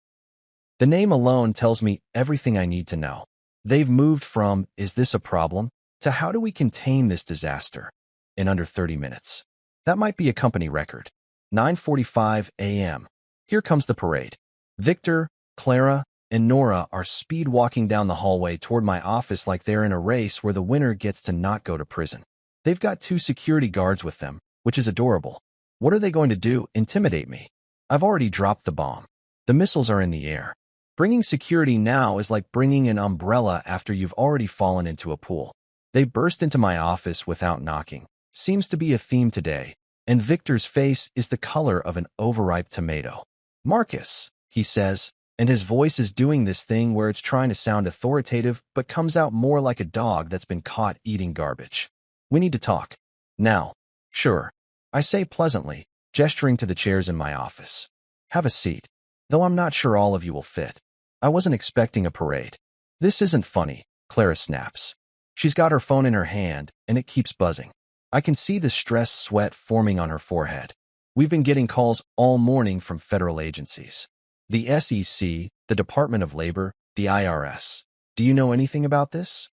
Speaker 1: The name alone tells me everything I need to know. They've moved from, "Is this a problem?" to "How do we contain this disaster?" in under 30 minutes. That might be a company record. 9:45 a.m. Here comes the parade. Victor, Clara, and Nora are speed walking down the hallway toward my office like they're in a race where the winner gets to not go to prison. They've got 2 security guards with them, which is adorable. What are they going to do? Intimidate me? I've already dropped the bomb. The missiles are in the air. Bringing security now is like bringing an umbrella after you've already fallen into a pool. They burst into my office without knocking. Seems to be a theme today, and Victor's face is the color of an overripe tomato. "Marcus," he says, and his voice is doing this thing where it's trying to sound authoritative but comes out more like a dog that's been caught eating garbage. "We need to talk. Now." "Sure," I say pleasantly, gesturing to the chairs in my office. "Have a seat. Though I'm not sure all of you will fit. I wasn't expecting a parade." "This isn't funny," Clara snaps. She's got her phone in her hand, and it keeps buzzing. I can see the stress sweat forming on her forehead. We've been getting calls all morning from federal agencies. The SEC, the Department of Labor, the IRS. Do you know anything about this?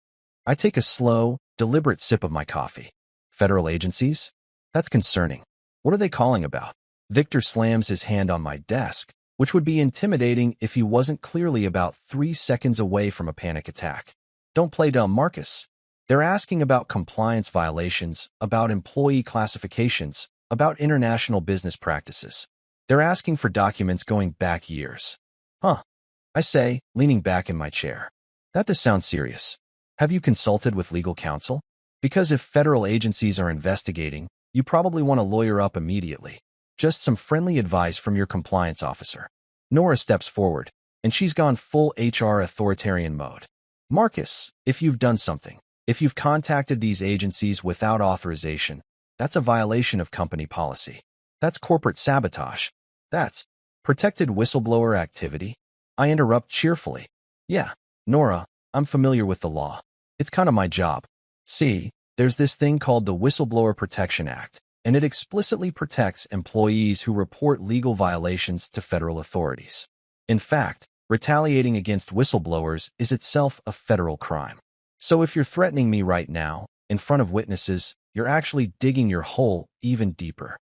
Speaker 1: I take a slow, deliberate sip of my coffee. Federal agencies? That's concerning. What are they calling about? Victor slams his hand on my desk, which would be intimidating if he wasn't clearly about 3 seconds away from a panic attack. "Don't play dumb, Marcus. They're asking about compliance violations, about employee classifications, about international business practices. They're asking for documents going back years." "Huh," I say, leaning back in my chair. "That does sound serious. Have you consulted with legal counsel? Because if federal agencies are investigating, you probably want to lawyer up immediately. Just some friendly advice from your compliance officer." Nora steps forward, and she's gone full HR authoritarian mode. "Marcus, if you've done something, if you've contacted these agencies without authorization, that's a violation of company policy. That's corporate sabotage. That's protected whistleblower activity." I interrupt cheerfully. "Yeah, Nora, I'm familiar with the law. It's kind of my job. See, there's this thing called the Whistleblower Protection Act, and it explicitly protects employees who report legal violations to federal authorities. In fact, retaliating against whistleblowers is itself a federal crime. So if you're threatening me right now, in front of witnesses, you're actually digging your hole even deeper."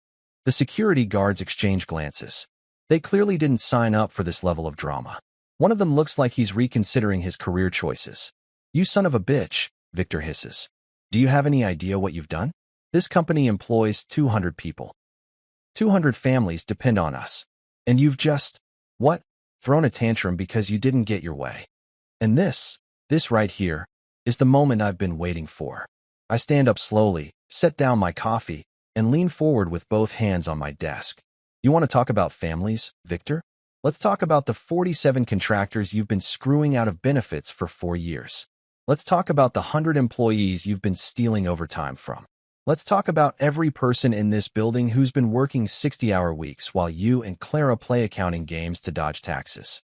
Speaker 1: The security guards exchange glances. They clearly didn't sign up for this level of drama. One of them looks like he's reconsidering his career choices. "You son of a bitch," Victor hisses. "Do you have any idea what you've done? This company employs 200 people. 200 families depend on us. And you've just, what? Thrown a tantrum because you didn't get your way. And this right here, is the moment I've been waiting for." I stand up slowly, set down my coffee, and lean forward with both hands on my desk. "You want to talk about families, Victor? Let's talk about the 47 contractors you've been screwing out of benefits for 4 years. Let's talk about the 100 employees you've been stealing overtime from. Let's talk about every person in this building who's been working 60-hour weeks while you and Clara play accounting games to dodge taxes."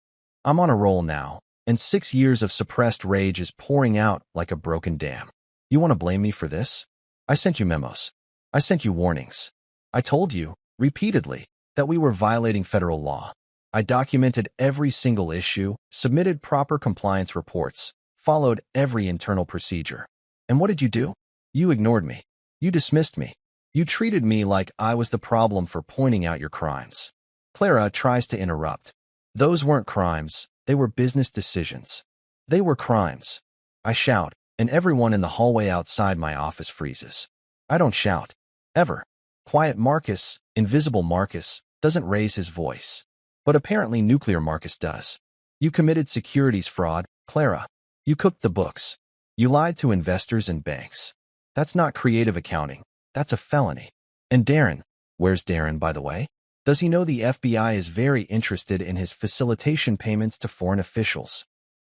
Speaker 1: I'm on a roll now, and 6 years of suppressed rage is pouring out like a broken dam. "You want to blame me for this? I sent you memos. I sent you warnings. I told you, repeatedly, that we were violating federal law. I documented every single issue, submitted proper compliance reports, followed every internal procedure. And what did you do? You ignored me. You dismissed me. You treated me like I was the problem for pointing out your crimes. Clara tries to interrupt. Those weren't crimes. They were business decisions. They were crimes. I shout, and everyone in the hallway outside my office freezes. I don't shout. Ever. Quiet Marcus, invisible Marcus, doesn't raise his voice. But apparently nuclear Marcus does. You committed securities fraud, Clara. You cooked the books. You lied to investors and banks. That's not creative accounting. That's a felony. And Darren, where's Darren, by the way? Does he know the FBI is very interested in his facilitation payments to foreign officials?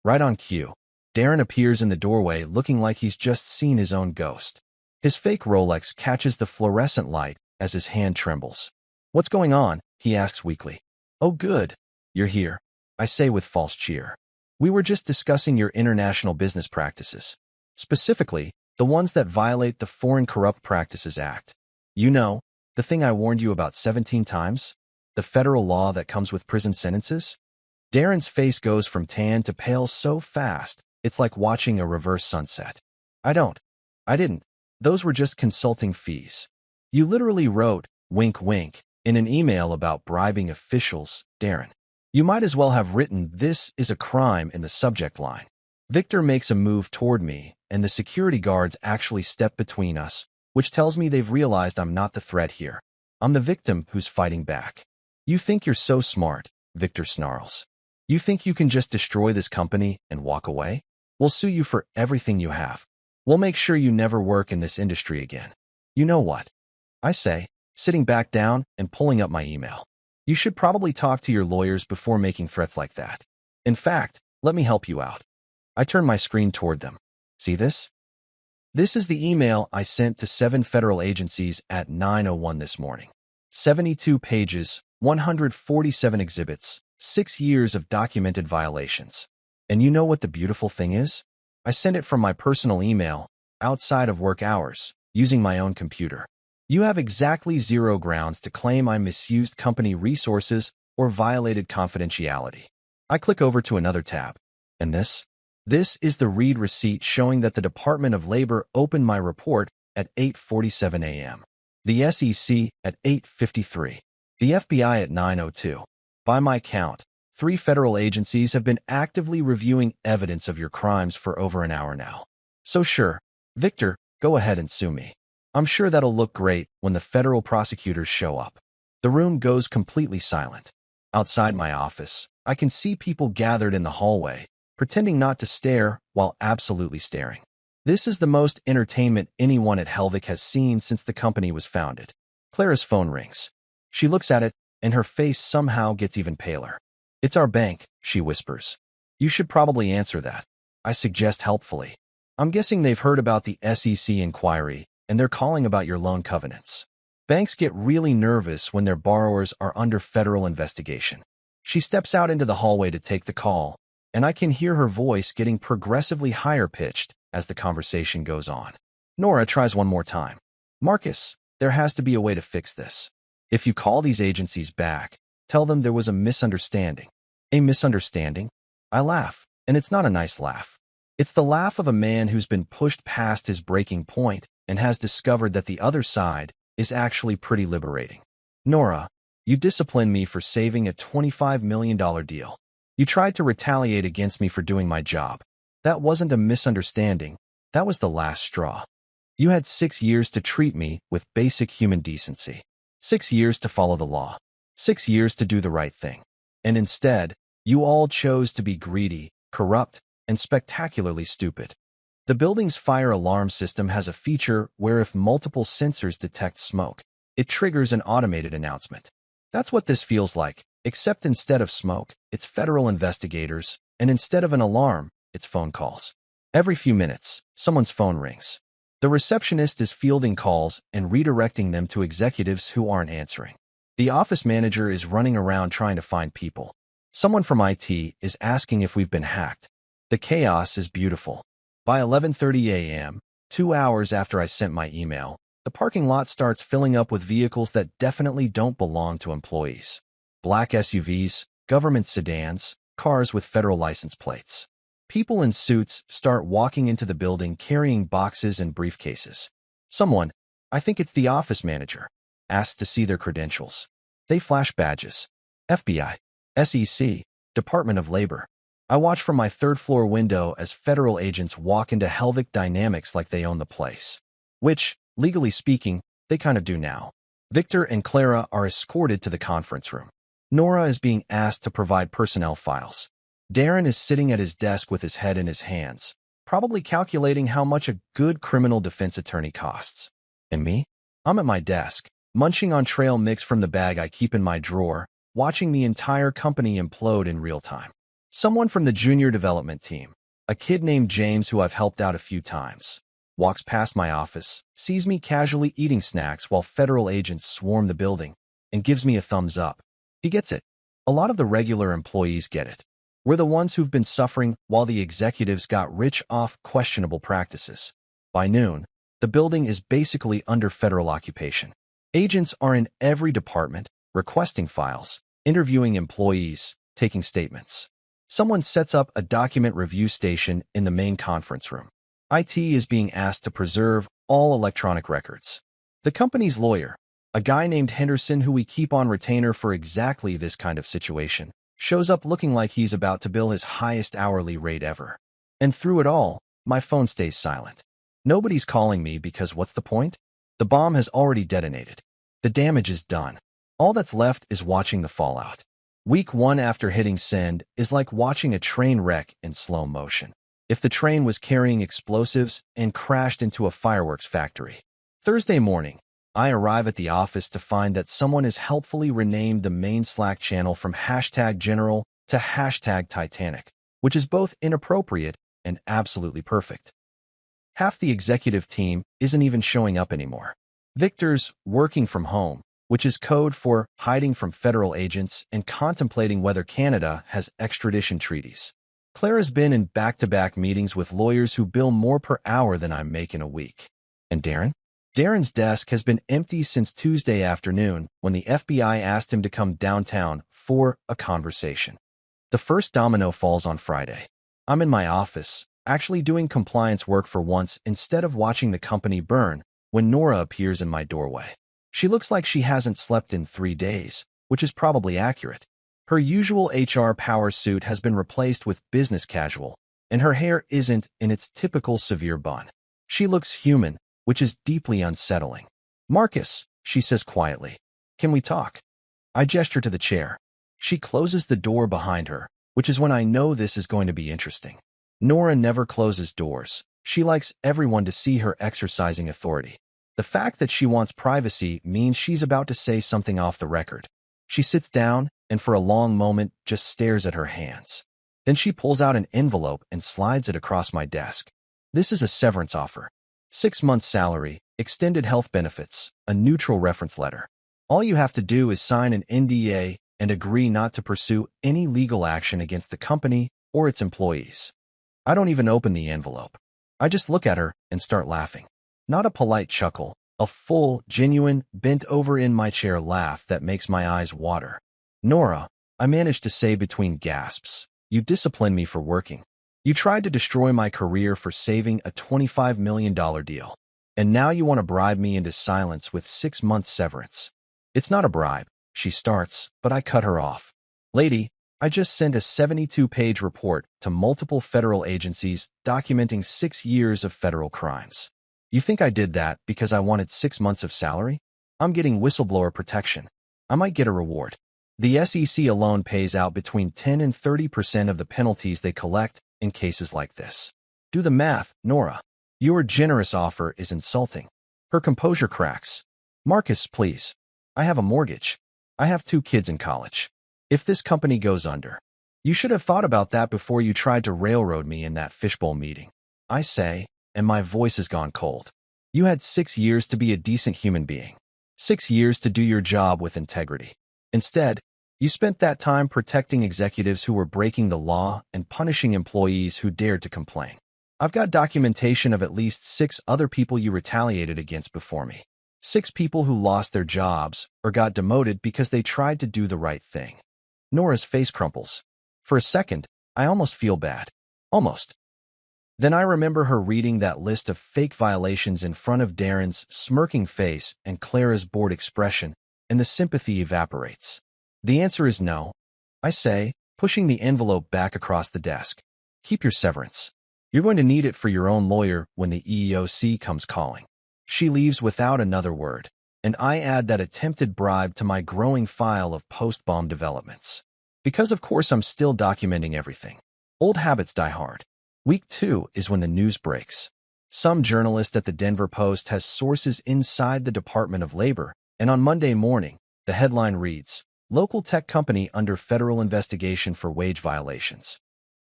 Speaker 1: Right on cue. Darren appears in the doorway looking like he's just seen his own ghost. His fake Rolex catches the fluorescent light as his hand trembles. What's going on? He asks weakly. Oh, good. You're here, I say with false cheer. We were just discussing your international business practices. Specifically, the ones that violate the Foreign Corrupt Practices Act. You know, the thing I warned you about 17 times? The federal law that comes with prison sentences? Darren's face goes from tan to pale so fast, it's like watching a reverse sunset. I didn't. Those were just consulting fees. You literally wrote, wink wink, in an email about bribing officials, Darren. You might as well have written, "This is a crime," in the subject line. Victor makes a move toward me, and the security guards actually step between us, which tells me they've realized I'm not the threat here. I'm the victim who's fighting back. You think you're so smart, Victor snarls. You think you can just destroy this company and walk away? We'll sue you for everything you have. We'll make sure you never work in this industry again. You know what? I say, sitting back down and pulling up my email. You should probably talk to your lawyers before making threats like that. In fact, let me help you out. I turn my screen toward them. See this? This is the email I sent to 7 federal agencies at 9:01 this morning. 72 pages, 147 exhibits, 6 years of documented violations. And you know what the beautiful thing is? I sent it from my personal email, outside of work hours, using my own computer. You have exactly 0 grounds to claim I misused company resources or violated confidentiality. I click over to another tab. And this? This is the read receipt showing that the Department of Labor opened my report at 8:47 a.m. The SEC at 8:53. The FBI at 9:02. By my count, 3 federal agencies have been actively reviewing evidence of your crimes for over an hour now. So sure, Victor, go ahead and sue me. I'm sure that'll look great when the federal prosecutors show up. The room goes completely silent. Outside my office, I can see people gathered in the hallway, pretending not to stare while absolutely staring. This is the most entertainment anyone at Helvig has seen since the company was founded. Clara's phone rings. She looks at it, and her face somehow gets even paler. It's our bank, she whispers. You should probably answer that. I suggest helpfully. I'm guessing they've heard about the SEC inquiry, and they're calling about your loan covenants. Banks get really nervous when their borrowers are under federal investigation. She steps out into the hallway to take the call, and I can hear her voice getting progressively higher-pitched as the conversation goes on. Nora tries one more time. Marcus, there has to be a way to fix this. If you call these agencies back, tell them there was a misunderstanding. A misunderstanding? I laugh, and it's not a nice laugh. It's the laugh of a man who's been pushed past his breaking point and has discovered that the other side is actually pretty liberating. Nora, you disciplined me for saving a $25 million deal. You tried to retaliate against me for doing my job. That wasn't a misunderstanding. That was the last straw. You had 6 years to treat me with basic human decency. 6 years to follow the law. 6 years to do the right thing. And instead, you all chose to be greedy, corrupt, and spectacularly stupid. The building's fire alarm system has a feature where if multiple sensors detect smoke, it triggers an automated announcement. That's what this feels like, except instead of smoke, it's federal investigators, and instead of an alarm, it's phone calls. Every few minutes, someone's phone rings. The receptionist is fielding calls and redirecting them to executives who aren't answering. The office manager is running around trying to find people. Someone from IT is asking if we've been hacked. The chaos is beautiful. By 11:30 a.m., 2 hours after I sent my email, the parking lot starts filling up with vehicles that definitely don't belong to employees. Black SUVs, government sedans, cars with federal license plates. People in suits start walking into the building carrying boxes and briefcases. Someone, I think it's the office manager, asks to see their credentials. They flash badges. FBI, SEC, Department of Labor. I watch from my third-floor window as federal agents walk into Helvic Dynamics like they own the place. Which, legally speaking, they kind of do now. Victor and Clara are escorted to the conference room. Nora is being asked to provide personnel files. Darren is sitting at his desk with his head in his hands, probably calculating how much a good criminal defense attorney costs. And me? I'm at my desk, munching on trail mix from the bag I keep in my drawer, watching the entire company implode in real time. Someone from the junior development team, a kid named James who I've helped out a few times, walks past my office, sees me casually eating snacks while federal agents swarm the building, and gives me a thumbs up. He gets it. A lot of the regular employees get it. We're the ones who've been suffering while the executives got rich off questionable practices. By noon, the building is basically under federal occupation. Agents are in every department, requesting files, interviewing employees, taking statements. Someone sets up a document review station in the main conference room. IT is being asked to preserve all electronic records. The company's lawyer, a guy named Henderson who we keep on retainer for exactly this kind of situation, shows up looking like he's about to bill his highest hourly rate ever. And through it all, my phone stays silent. Nobody's calling me because what's the point? The bomb has already detonated. The damage is done. All that's left is watching the fallout. Week 1 after hitting send is like watching a train wreck in slow motion. If the train was carrying explosives and crashed into a fireworks factory. Thursday morning, I arrive at the office to find that someone has helpfully renamed the main Slack channel from #General to #Titanic, which is both inappropriate and absolutely perfect. Half the executive team isn't even showing up anymore. Victor's working from home, which is code for hiding from federal agents and contemplating whether Canada has extradition treaties. Clara's been in back-to-back meetings with lawyers who bill more per hour than I make in a week. And Darren? Darren's desk has been empty since Tuesday afternoon when the FBI asked him to come downtown for a conversation. The first domino falls on Friday. I'm in my office, actually doing compliance work for once instead of watching the company burn, when Nora appears in my doorway. She looks like she hasn't slept in 3 days, which is probably accurate. Her usual HR power suit has been replaced with business casual, and her hair isn't in its typical severe bun. She looks human, which is deeply unsettling. "Marcus," she says quietly, "can we talk?" I gesture to the chair. She closes the door behind her, which is when I know this is going to be interesting. Nora never closes doors. She likes everyone to see her exercising authority. The fact that she wants privacy means she's about to say something off the record. She sits down and for a long moment just stares at her hands. Then she pulls out an envelope and slides it across my desk. This is a severance offer. 6 months' salary, extended health benefits, a neutral reference letter. All you have to do is sign an NDA and agree not to pursue any legal action against the company or its employees. I don't even open the envelope. I just look at her and start laughing. Not a polite chuckle, a full, genuine, bent-over-in-my-chair laugh that makes my eyes water. "Nora," I managed to say between gasps, "you disciplined me for working. You tried to destroy my career for saving a $25 million deal. And now you want to bribe me into silence with 6 months severance." "It's not a bribe," she starts, but I cut her off. "Lady, I just sent a 72-page report to multiple federal agencies documenting 6 years of federal crimes. You think I did that because I wanted 6 months of salary? I'm getting whistleblower protection. I might get a reward. The SEC alone pays out between 10 and 30% of the penalties they collect in cases like this. Do the math, Nora. Your generous offer is insulting." Her composure cracks. "Marcus, please. I have a mortgage. I have 2 kids in college. If this company goes under, you should have thought about that before you tried to railroad me in that fishbowl meeting," I say, and my voice has gone cold. "You had 6 years to be a decent human being. 6 years to do your job with integrity. Instead, you spent that time protecting executives who were breaking the law and punishing employees who dared to complain. I've got documentation of at least 6 other people you retaliated against before me. 6 people who lost their jobs or got demoted because they tried to do the right thing. Nora's face crumples. For a second, I almost feel bad. Almost. Then I remember her reading that list of fake violations in front of Darren's smirking face and Clara's bored expression, and the sympathy evaporates. The answer is no, I say, pushing the envelope back across the desk. Keep your severance. You're going to need it for your own lawyer when the EEOC comes calling. She leaves without another word, and I add that attempted bribe to my growing file of post-bomb developments. Because of course I'm still documenting everything. Old habits die hard. Week 2 is when the news breaks. Some journalist at the Denver Post has sources inside the Department of Labor, and on Monday morning, the headline reads, "Local tech company under federal investigation for wage violations."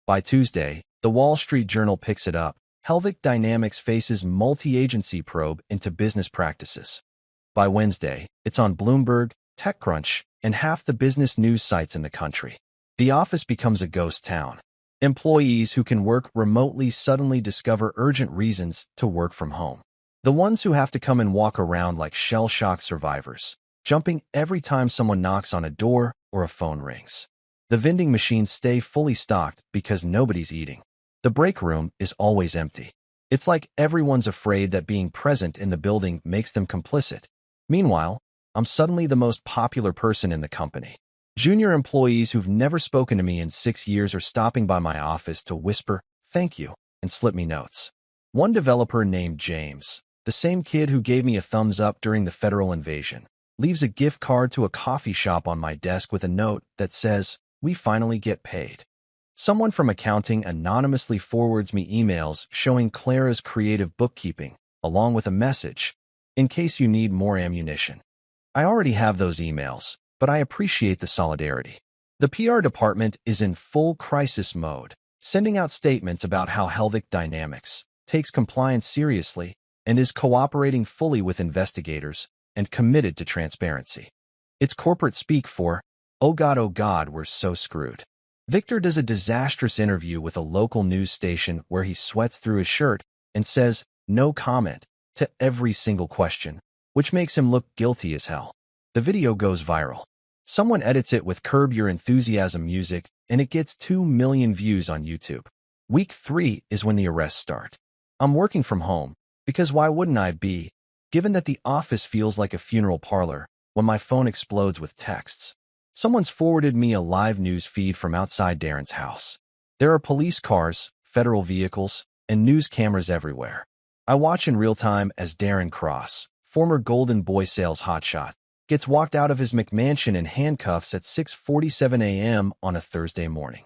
Speaker 1: By Tuesday, the Wall Street Journal picks it up. Heartbreak Dynamics faces multi-agency probe into business practices. By Wednesday, it's on Bloomberg, TechCrunch, and half the business news sites in the country. The office becomes a ghost town. Employees who can work remotely suddenly discover urgent reasons to work from home. The ones who have to come and walk around like shell-shock survivors, jumping every time someone knocks on a door or a phone rings. The vending machines stay fully stocked because nobody's eating. The break room is always empty. It's like everyone's afraid that being present in the building makes them complicit. Meanwhile, I'm suddenly the most popular person in the company. Junior employees who've never spoken to me in 6 years are stopping by my office to whisper, "Thank you," and slip me notes. One developer named James, the same kid who gave me a thumbs up during the federal invasion, leaves a gift card to a coffee shop on my desk with a note that says, "We finally get paid." Someone from accounting anonymously forwards me emails showing Clara's creative bookkeeping, along with a message, "In case you need more ammunition." I already have those emails, but I appreciate the solidarity. The PR department is in full crisis mode, sending out statements about how Heartbreak Dynamics takes compliance seriously and is cooperating fully with investigators and committed to transparency. It's corporate speak for, oh God, we're so screwed." Victor does a disastrous interview with a local news station where he sweats through his shirt and says, "No comment," to every single question, which makes him look guilty as hell. The video goes viral. Someone edits it with Curb Your Enthusiasm music, and it gets 2 million views on YouTube. Week 3 is when the arrests start. I'm working from home, because why wouldn't I be, given that the office feels like a funeral parlor, when my phone explodes with texts. Someone's forwarded me a live news feed from outside Darren's house. There are police cars, federal vehicles, and news cameras everywhere. I watch in real time as Darren Cross, former Golden Boy sales hotshot, gets walked out of his McMansion in handcuffs at 6:47 a.m. on a Thursday morning.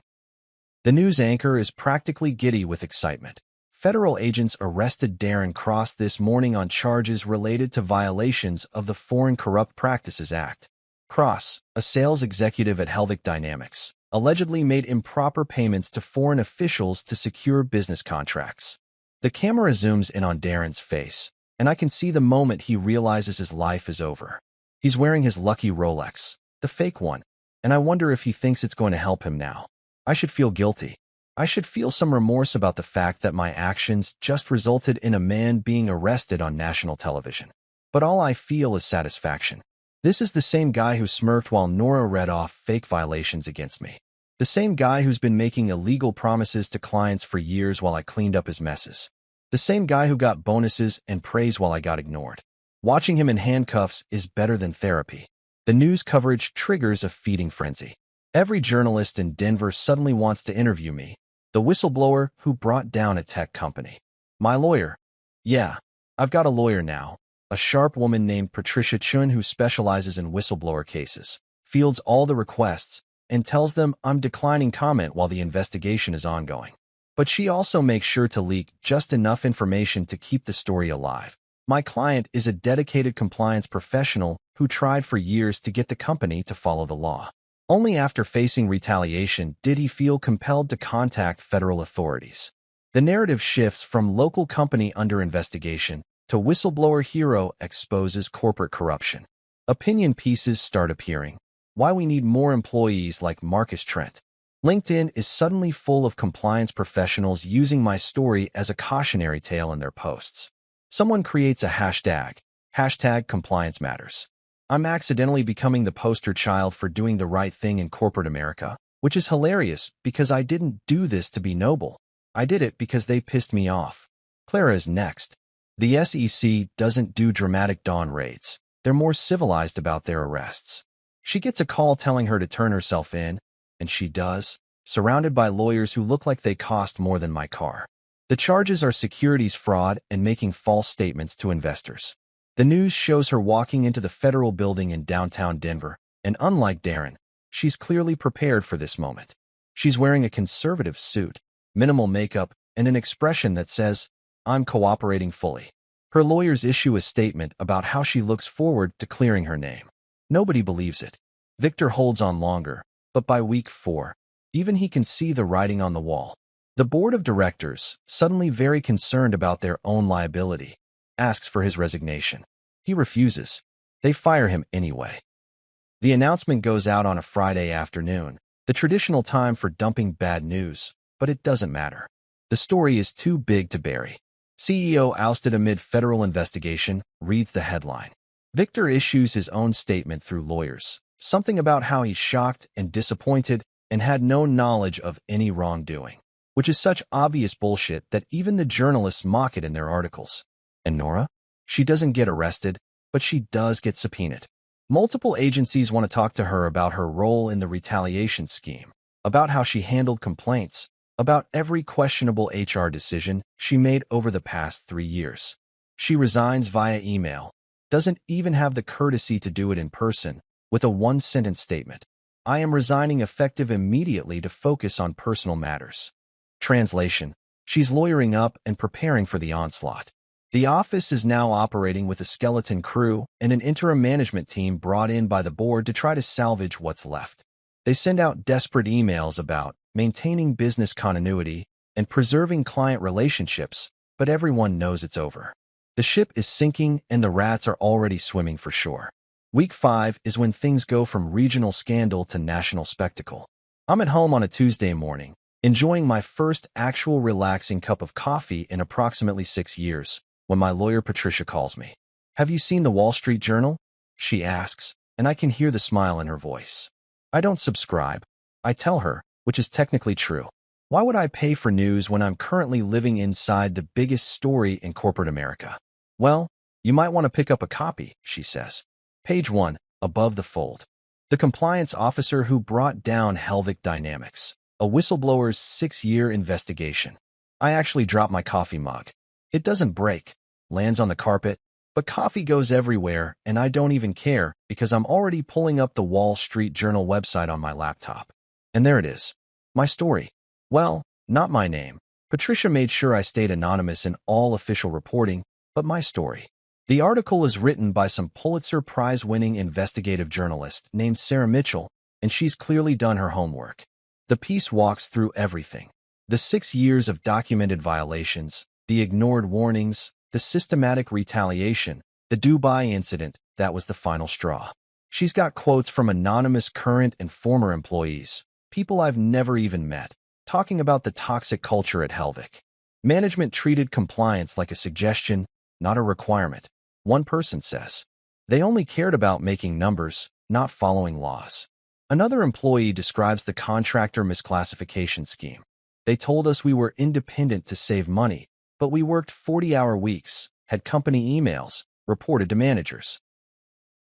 Speaker 1: The news anchor is practically giddy with excitement. Federal agents arrested Darren Cross this morning on charges related to violations of the Foreign Corrupt Practices Act. Cross, a sales executive at Heartbreak Dynamics, allegedly made improper payments to foreign officials to secure business contracts. The camera zooms in on Darren's face, and I can see the moment he realizes his life is over. He's wearing his lucky Rolex, the fake one, and I wonder if he thinks it's going to help him now. I should feel guilty. I should feel some remorse about the fact that my actions just resulted in a man being arrested on national television. But all I feel is satisfaction. This is the same guy who smirked while Nora read off fake violations against me. The same guy who's been making illegal promises to clients for years while I cleaned up his messes. The same guy who got bonuses and praise while I got ignored. Watching him in handcuffs is better than therapy. The news coverage triggers a feeding frenzy. Every journalist in Denver suddenly wants to interview me, the whistleblower who brought down a tech company. My lawyer. Yeah, I've got a lawyer now. A sharp woman named Patricia Chun who specializes in whistleblower cases, fields all the requests, and tells them I'm declining comment while the investigation is ongoing. But she also makes sure to leak just enough information to keep the story alive. My client is a dedicated compliance professional who tried for years to get the company to follow the law. Only after facing retaliation did he feel compelled to contact federal authorities. The narrative shifts from local company under investigation to whistleblower hero exposes corporate corruption. Opinion pieces start appearing. Why we need more employees like Marcus Trent. LinkedIn is suddenly full of compliance professionals using my story as a cautionary tale in their posts. Someone creates a hashtag compliance matters. I'm accidentally becoming the poster child for doing the right thing in corporate America, which is hilarious because I didn't do this to be noble. I did it because they pissed me off. Clara is next. The SEC doesn't do dramatic dawn raids. They're more civilized about their arrests. She gets a call telling her to turn herself in, and she does, surrounded by lawyers who look like they cost more than my car. The charges are securities fraud and making false statements to investors. The news shows her walking into the federal building in downtown Denver, and unlike Darren, she's clearly prepared for this moment. She's wearing a conservative suit, minimal makeup, and an expression that says, "I'm cooperating fully." Her lawyers issue a statement about how she looks forward to clearing her name. Nobody believes it. Victor holds on longer, but by week 4, even he can see the writing on the wall. The board of directors, suddenly very concerned about their own liability, asks for his resignation. He refuses. They fire him anyway. The announcement goes out on a Friday afternoon, the traditional time for dumping bad news, but it doesn't matter. The story is too big to bury. CEO ousted amid federal investigation, reads the headline. Victor issues his own statement through lawyers, something about how he's shocked and disappointed and had no knowledge of any wrongdoing, which is such obvious bullshit that even the journalists mock it in their articles. And Nora? She doesn't get arrested, but she does get subpoenaed. Multiple agencies want to talk to her about her role in the retaliation scheme, about how she handled complaints, about every questionable HR decision she made over the past 3 years. She resigns via email, doesn't even have the courtesy to do it in person, with a one-sentence statement. I am resigning effective immediately to focus on personal matters. Translation: she's lawyering up and preparing for the onslaught. The office is now operating with a skeleton crew and an interim management team brought in by the board to try to salvage what's left. They send out desperate emails about maintaining business continuity and preserving client relationships, but everyone knows it's over. The ship is sinking and the rats are already swimming for shore. Week 5 is when things go from regional scandal to national spectacle. I'm at home on a Tuesday morning, enjoying my first actual relaxing cup of coffee in approximately 6 years, when my lawyer Patricia calls me. "Have you seen the Wall Street Journal?" she asks, and I can hear the smile in her voice. I don't subscribe. I tell her, which is technically true. Why would I pay for news when I'm currently living inside the biggest story in corporate America? "Well, you might want to pick up a copy," she says. Page 1, above the fold. The compliance officer who brought down Helvig Dynamics, a whistleblower's 6-year investigation. I actually drop my coffee mug. It doesn't break, lands on the carpet, but coffee goes everywhere, and I don't even care because I'm already pulling up the Wall Street Journal website on my laptop. And there it is. My story. Well, not my name. Patricia made sure I stayed anonymous in all official reporting, but my story. The article is written by some Pulitzer Prize-winning investigative journalist named Sarah Mitchell, and she's clearly done her homework. The piece walks through everything. The 6 years of documented violations, the ignored warnings, the systematic retaliation, the Dubai incident that was the final straw. She's got quotes from anonymous current and former employees, people I've never even met, talking about the toxic culture at Helvig. Management treated compliance like a suggestion, not a requirement. One person says. They only cared about making numbers, not following laws. Another employee describes the contractor misclassification scheme. They told us we were independent to save money, but we worked 40-hour weeks, had company emails, reported to managers.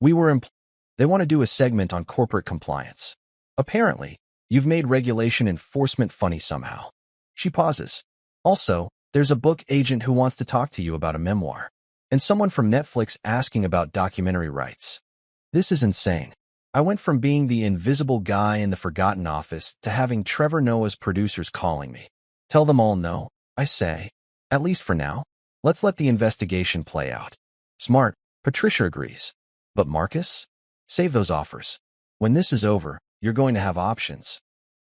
Speaker 1: They want to do a segment on corporate compliance. Apparently, you've made regulation enforcement funny somehow. She pauses. Also, there's a book agent who wants to talk to you about a memoir, and someone from Netflix asking about documentary rights. This is insane. I went from being the invisible guy in the forgotten office to having Trevor Noah's producers calling me. Tell them all no, I say. At least for now. Let's let the investigation play out. Smart, Patricia agrees. But Marcus? Save those offers. When this is over, you're going to have options.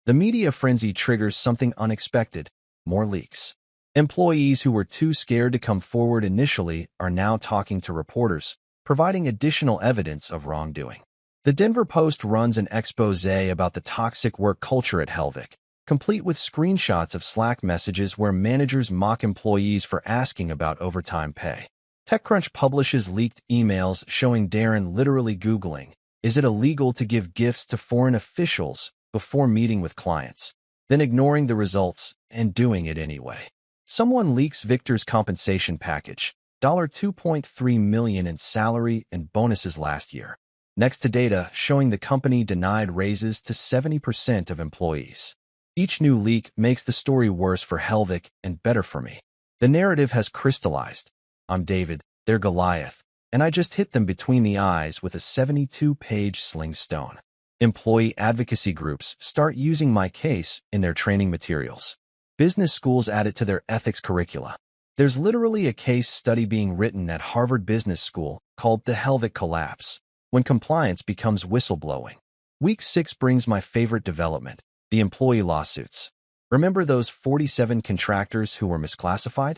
Speaker 1: The media frenzy triggers something unexpected, more leaks. Employees who were too scared to come forward initially are now talking to reporters, providing additional evidence of wrongdoing. The Denver Post runs an expose about the toxic work culture at Helvig, complete with screenshots of Slack messages where managers mock employees for asking about overtime pay. TechCrunch publishes leaked emails showing Darren literally Googling, "Is it illegal to give gifts to foreign officials?" before meeting with clients, then ignoring the results and doing it anyway. Someone leaks Victor's compensation package, $2.3 million in salary and bonuses last year, next to data showing the company denied raises to 70% of employees. Each new leak makes the story worse for Helvig and better for me. The narrative has crystallized. I'm David, they're Goliath, and I just hit them between the eyes with a 72-page sling stone. Employee advocacy groups start using my case in their training materials. Business schools add it to their ethics curricula. There's literally a case study being written at Harvard Business School called The Helvig Collapse, when compliance becomes whistleblowing. Week 6 brings my favorite development, the employee lawsuits. Remember those 47 contractors who were misclassified?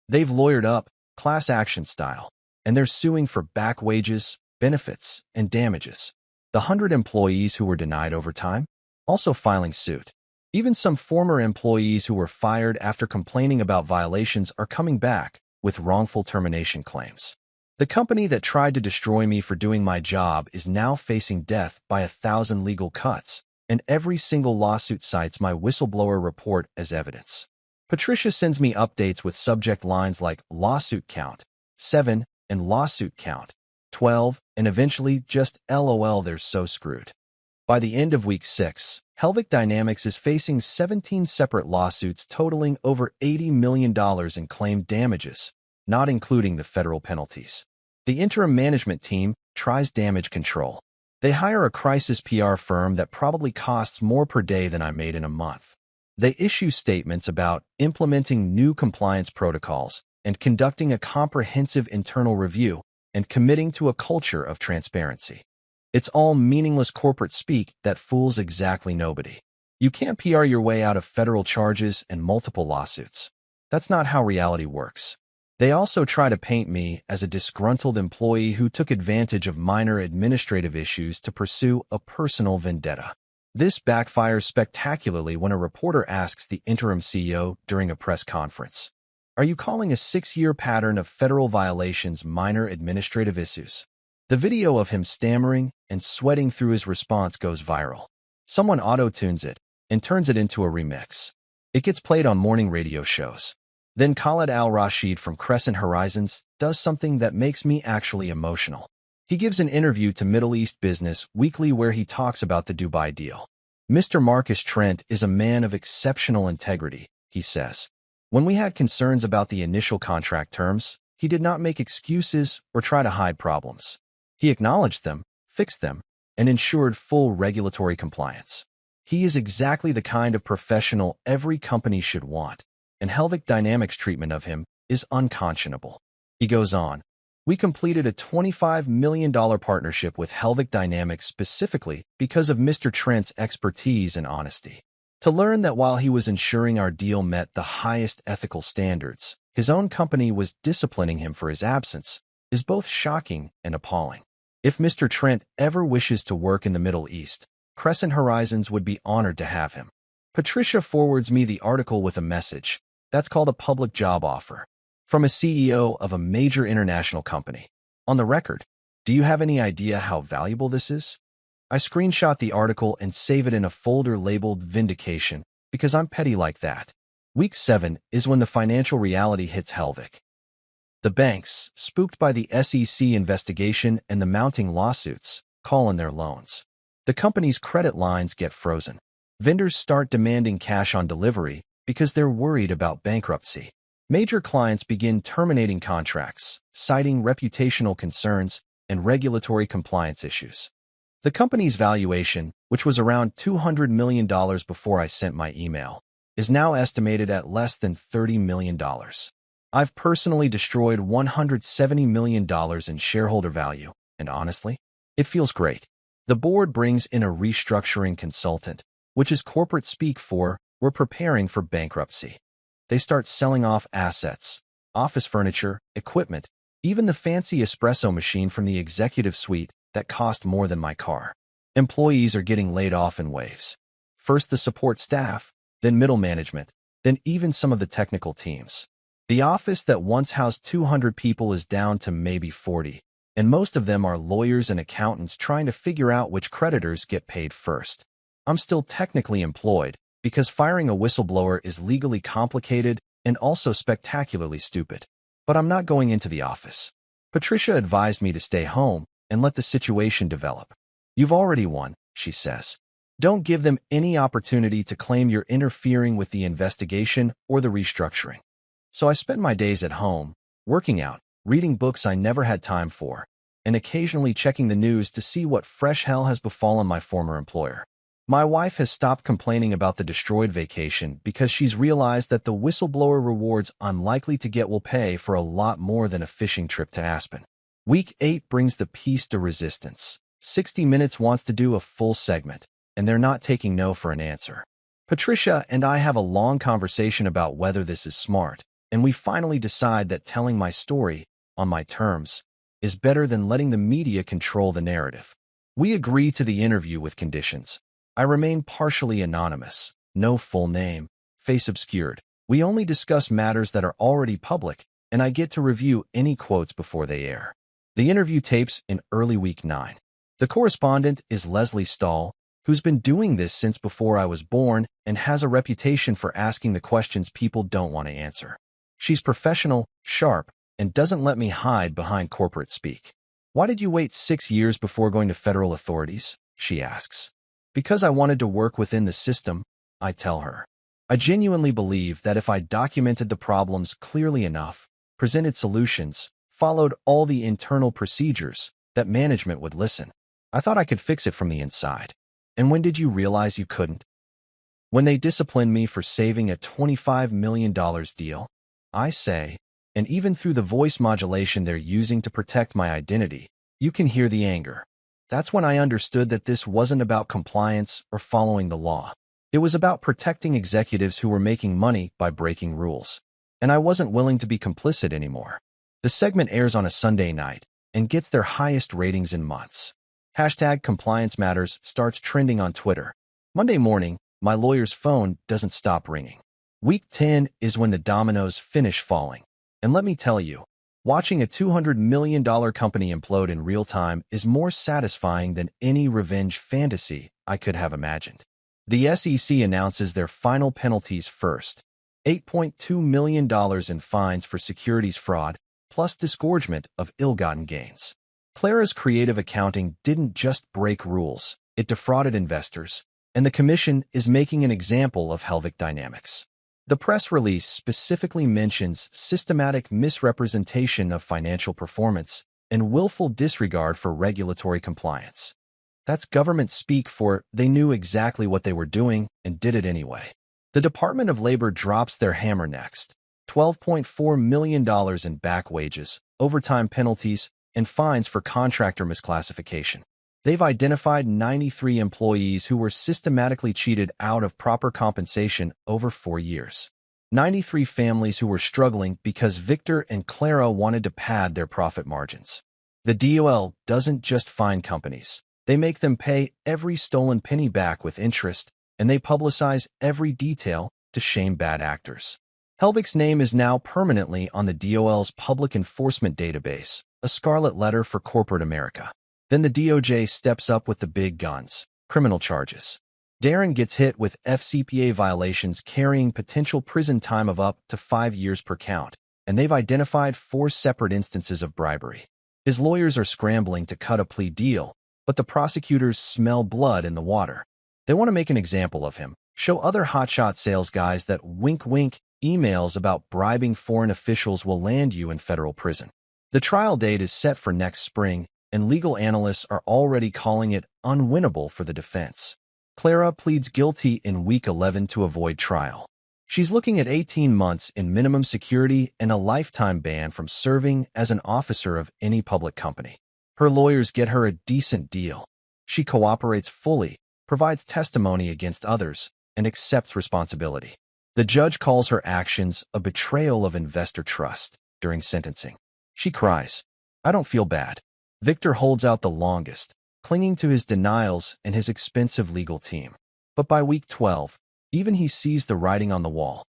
Speaker 1: They've lawyered up, class action style, and they're suing for back wages, benefits, and damages. The 100 employees who were denied overtime also filing suit. Even some former employees who were fired after complaining about violations are coming back with wrongful termination claims. The company that tried to destroy me for doing my job is now facing death by 1,000 legal cuts, and every single lawsuit cites my whistleblower report as evidence. Patricia sends me updates with subject lines like lawsuit count 7 and lawsuit count 12, and eventually just LOL, they're so screwed. By the end of week 6, Helvig Dynamics is facing 17 separate lawsuits totaling over $80 million in claimed damages, not including the federal penalties. The interim management team tries damage control. They hire a crisis PR firm that probably costs more per day than I made in a month. They issue statements about implementing new compliance protocols and conducting a comprehensive internal review and committing to a culture of transparency. It's all meaningless corporate speak that fools exactly nobody. You can't PR your way out of federal charges and multiple lawsuits. That's not how reality works. They also try to paint me as a disgruntled employee who took advantage of minor administrative issues to pursue a personal vendetta. This backfires spectacularly when a reporter asks the interim CEO during a press conference, "Are you calling a 6-year pattern of federal violations minor administrative issues?" The video of him stammering and sweating through his response goes viral. Someone auto-tunes it and turns it into a remix. It gets played on morning radio shows. Then Khaled Al-Rashid from Crescent Horizons does something that makes me actually emotional. He gives an interview to Middle East Business Weekly where he talks about the Dubai deal. "Mr. Marcus Trent is a man of exceptional integrity," he says. "When we had concerns about the initial contract terms, he did not make excuses or try to hide problems. He acknowledged them, fixed them, and ensured full regulatory compliance. He is exactly the kind of professional every company should want, and Helvig Dynamics' treatment of him is unconscionable." He goes on, "We completed a $25 million partnership with Helvig Dynamics specifically because of Mr. Trent's expertise and honesty. To learn that while he was ensuring our deal met the highest ethical standards, his own company was disciplining him for his absence is both shocking and appalling. If Mr. Trent ever wishes to work in the Middle East, Crescent Horizons would be honored to have him." Patricia forwards me the article with a message. That's called a public job offer. From a CEO of a major international company. On the record, do you have any idea how valuable this is? I screenshot the article and save it in a folder labeled Vindication because I'm petty like that. Week 7 is when the financial reality hits Helvig. The banks, spooked by the SEC investigation and the mounting lawsuits, call in their loans. The company's credit lines get frozen. Vendors start demanding cash on delivery because they're worried about bankruptcy. Major clients begin terminating contracts, citing reputational concerns and regulatory compliance issues. The company's valuation, which was around $200 million before I sent my email, is now estimated at less than $30 million. I've personally destroyed $170 million in shareholder value, and honestly, it feels great. The board brings in a restructuring consultant, which is corporate speak for "we're preparing for bankruptcy." They start selling off assets, office furniture, equipment, even the fancy espresso machine from the executive suite that cost more than my car. Employees are getting laid off in waves. First the support staff, then middle management, then even some of the technical teams. The office that once housed 200 people is down to maybe 40, and most of them are lawyers and accountants trying to figure out which creditors get paid first. I'm still technically employed because firing a whistleblower is legally complicated and also spectacularly stupid. But I'm not going into the office. Patricia advised me to stay home and let the situation develop. You've already won, she says. Don't give them any opportunity to claim you're interfering with the investigation or the restructuring. So I spent my days at home, working out, reading books I never had time for, and occasionally checking the news to see what fresh hell has befallen my former employer. My wife has stopped complaining about the destroyed vacation because she's realized that the whistleblower rewards I'm likely to get will pay for a lot more than a fishing trip to Aspen. Week 8 brings the piece de resistance. 60 Minutes wants to do a full segment, and they're not taking no for an answer. Patricia and I have a long conversation about whether this is smart, and we finally decide that telling my story, on my terms, is better than letting the media control the narrative. We agree to the interview with conditions. I remain partially anonymous, no full name, face obscured. We only discuss matters that are already public, and I get to review any quotes before they air. The interview tapes in early week 9. The correspondent is Leslie Stahl, who's been doing this since before I was born and has a reputation for asking the questions people don't want to answer. She's professional, sharp, and doesn't let me hide behind corporate speak. Why did you wait 6 years before going to federal authorities? She asks. Because I wanted to work within the system, I tell her. I genuinely believe that if I documented the problems clearly enough, presented solutions, followed all the internal procedures, that management would listen. I thought I could fix it from the inside. And when did you realize you couldn't? When they disciplined me for saving a $25 million deal, I say, and even through the voice modulation they're using to protect my identity, you can hear the anger. That's when I understood that this wasn't about compliance or following the law. It was about protecting executives who were making money by breaking rules. And I wasn't willing to be complicit anymore. The segment airs on a Sunday night and gets their highest ratings in months. #Compliance Matters starts trending on Twitter. Monday morning, my lawyer's phone doesn't stop ringing. Week 10 is when the dominoes finish falling. And let me tell you, watching a $200 million company implode in real time is more satisfying than any revenge fantasy I could have imagined. The SEC announces their final penalties first. $8.2 million in fines for securities fraud, plus disgorgement of ill-gotten gains. Clara's creative accounting didn't just break rules, it defrauded investors, and the commission is making an example of Helvig dynamics. The press release specifically mentions systematic misrepresentation of financial performance and willful disregard for regulatory compliance. That's government speak for they knew exactly what they were doing and did it anyway. The Department of Labor drops their hammer next. $12.4 million in back wages, overtime penalties, and fines for contractor misclassification. They've identified 93 employees who were systematically cheated out of proper compensation over 4 years. 93 families who were struggling because Victor and Clara wanted to pad their profit margins. The DOL doesn't just fine companies. They make them pay every stolen penny back with interest, and they publicize every detail to shame bad actors. Helvig's name is now permanently on the DOL's public enforcement database, a scarlet letter for corporate America. Then the DOJ steps up with the big guns, criminal charges. Darren gets hit with FCPA violations carrying potential prison time of up to 5 years per count, and they've identified 4 separate instances of bribery. His lawyers are scrambling to cut a plea deal, but the prosecutors smell blood in the water. They want to make an example of him, show other hotshot sales guys that wink-wink emails about bribing foreign officials will land you in federal prison. The trial date is set for next spring, and legal analysts are already calling it unwinnable for the defense. Clara pleads guilty in week 11 to avoid trial. She's looking at 18 months in minimum security and a lifetime ban from serving as an officer of any public company. Her lawyers get her a decent deal. She cooperates fully, provides testimony against others, and accepts responsibility. The judge calls her actions a betrayal of investor trust during sentencing. She cries, "I don't feel bad." Victor holds out the longest, clinging to his denials and his expensive legal team. But by week 12, even he sees the writing on the wall.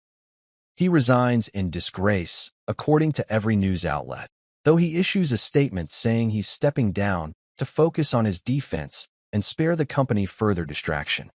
Speaker 1: He resigns in disgrace, according to every news outlet, though he issues a statement saying he's stepping down to focus on his defense and spare the company further distraction.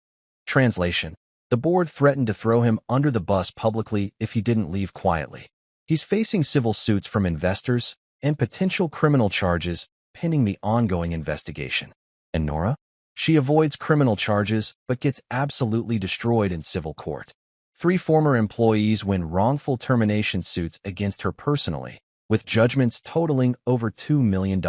Speaker 1: Translation: the board threatened to throw him under the bus publicly if he didn't leave quietly. He's facing civil suits from investors and potential criminal charges pending the ongoing investigation. And Nora? She avoids criminal charges but gets absolutely destroyed in civil court. 3 former employees win wrongful termination suits against her personally, with judgments totaling over $2 million.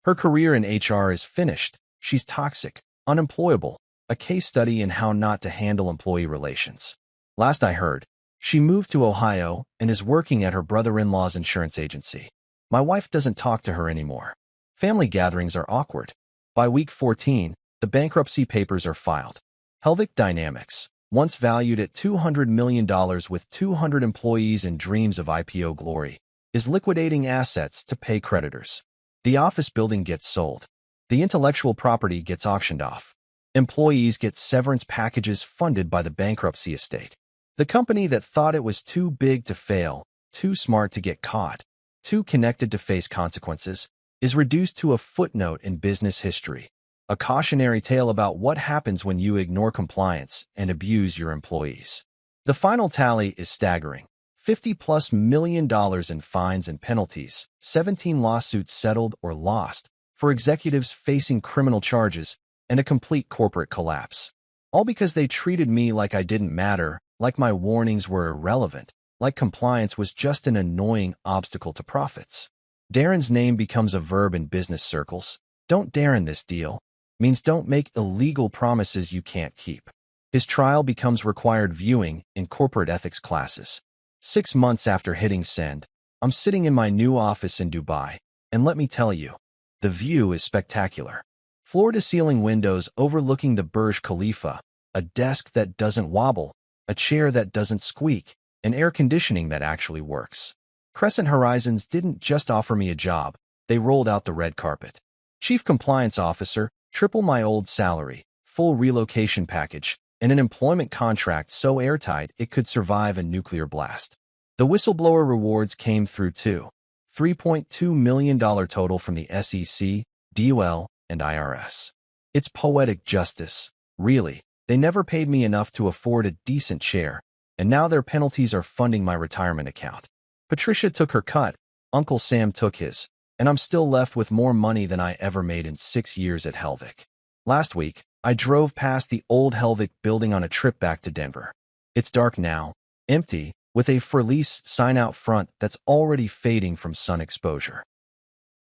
Speaker 1: Her career in HR is finished. She's toxic, unemployable, a case study in how not to handle employee relations. Last I heard, she moved to Ohio and is working at her brother-in-law's insurance agency. My wife doesn't talk to her anymore. Family gatherings are awkward. By week 14, the bankruptcy papers are filed. Helvig Dynamics, once valued at $200 million with 200 employees and dreams of IPO glory, is liquidating assets to pay creditors. The office building gets sold. The intellectual property gets auctioned off. Employees get severance packages funded by the bankruptcy estate. The company that thought it was too big to fail, too smart to get caught, too connected to face consequences, is reduced to a footnote in business history, a cautionary tale about what happens when you ignore compliance and abuse your employees. The final tally is staggering. $50+ million in fines and penalties, 17 lawsuits settled or lost for executives facing criminal charges, and a complete corporate collapse. All because they treated me like I didn't matter, like my warnings were irrelevant, like compliance was just an annoying obstacle to profits. Darren's name becomes a verb in business circles. Don't Darren this deal means don't make illegal promises you can't keep. His trial becomes required viewing in corporate ethics classes. 6 months after hitting send, I'm sitting in my new office in Dubai, and let me tell you, the view is spectacular. Floor-to-ceiling windows overlooking the Burj Khalifa, a desk that doesn't wobble, a chair that doesn't squeak, and air conditioning that actually works. Crescent Horizons didn't just offer me a job, they rolled out the red carpet. Chief Compliance Officer, triple my old salary, full relocation package, and an employment contract so airtight it could survive a nuclear blast. The whistleblower rewards came through too. $3.2 million total from the SEC, DOL, and IRS. It's poetic justice. Really, they never paid me enough to afford a decent share, and now their penalties are funding my retirement account. Patricia took her cut, Uncle Sam took his, and I'm still left with more money than I ever made in 6 years at Helvig. Last week, I drove past the old Helvig building on a trip back to Denver. It's dark now, empty, with a for lease sign out front that's already fading from sun exposure.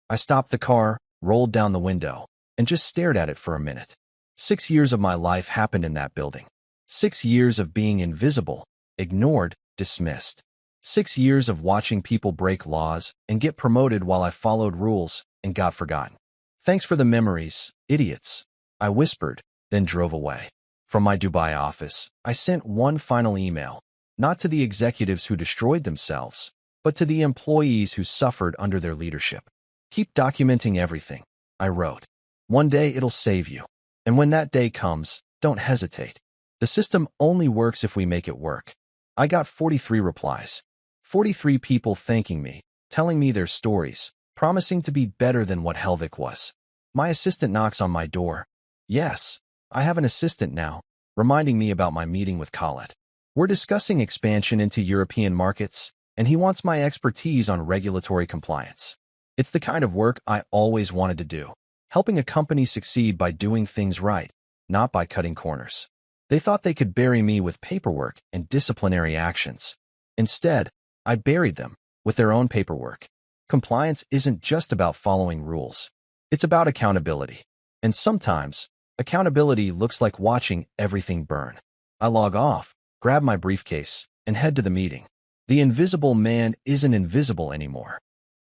Speaker 1: I stopped the car, rolled down the window, and just stared at it for a minute. 6 years of my life happened in that building. 6 years of being invisible, ignored, dismissed. 6 years of watching people break laws and get promoted while I followed rules and got forgotten. Thanks for the memories, idiots, I whispered, then drove away. From my Dubai office, I sent one final email, not to the executives who destroyed themselves, but to the employees who suffered under their leadership. Keep documenting everything, I wrote. One day it'll save you. And when that day comes, don't hesitate. The system only works if we make it work. I got 43 replies. 43 people thanking me, telling me their stories, promising to be better than what Helvig was. My assistant knocks on my door. Yes, I have an assistant now, reminding me about my meeting with Colette. We're discussing expansion into European markets, and he wants my expertise on regulatory compliance. It's the kind of work I always wanted to do, helping a company succeed by doing things right, not by cutting corners. They thought they could bury me with paperwork and disciplinary actions. Instead, I buried them with their own paperwork. Compliance isn't just about following rules. It's about accountability. And sometimes, accountability looks like watching everything burn. I log off, grab my briefcase, and head to the meeting. The invisible man isn't invisible anymore.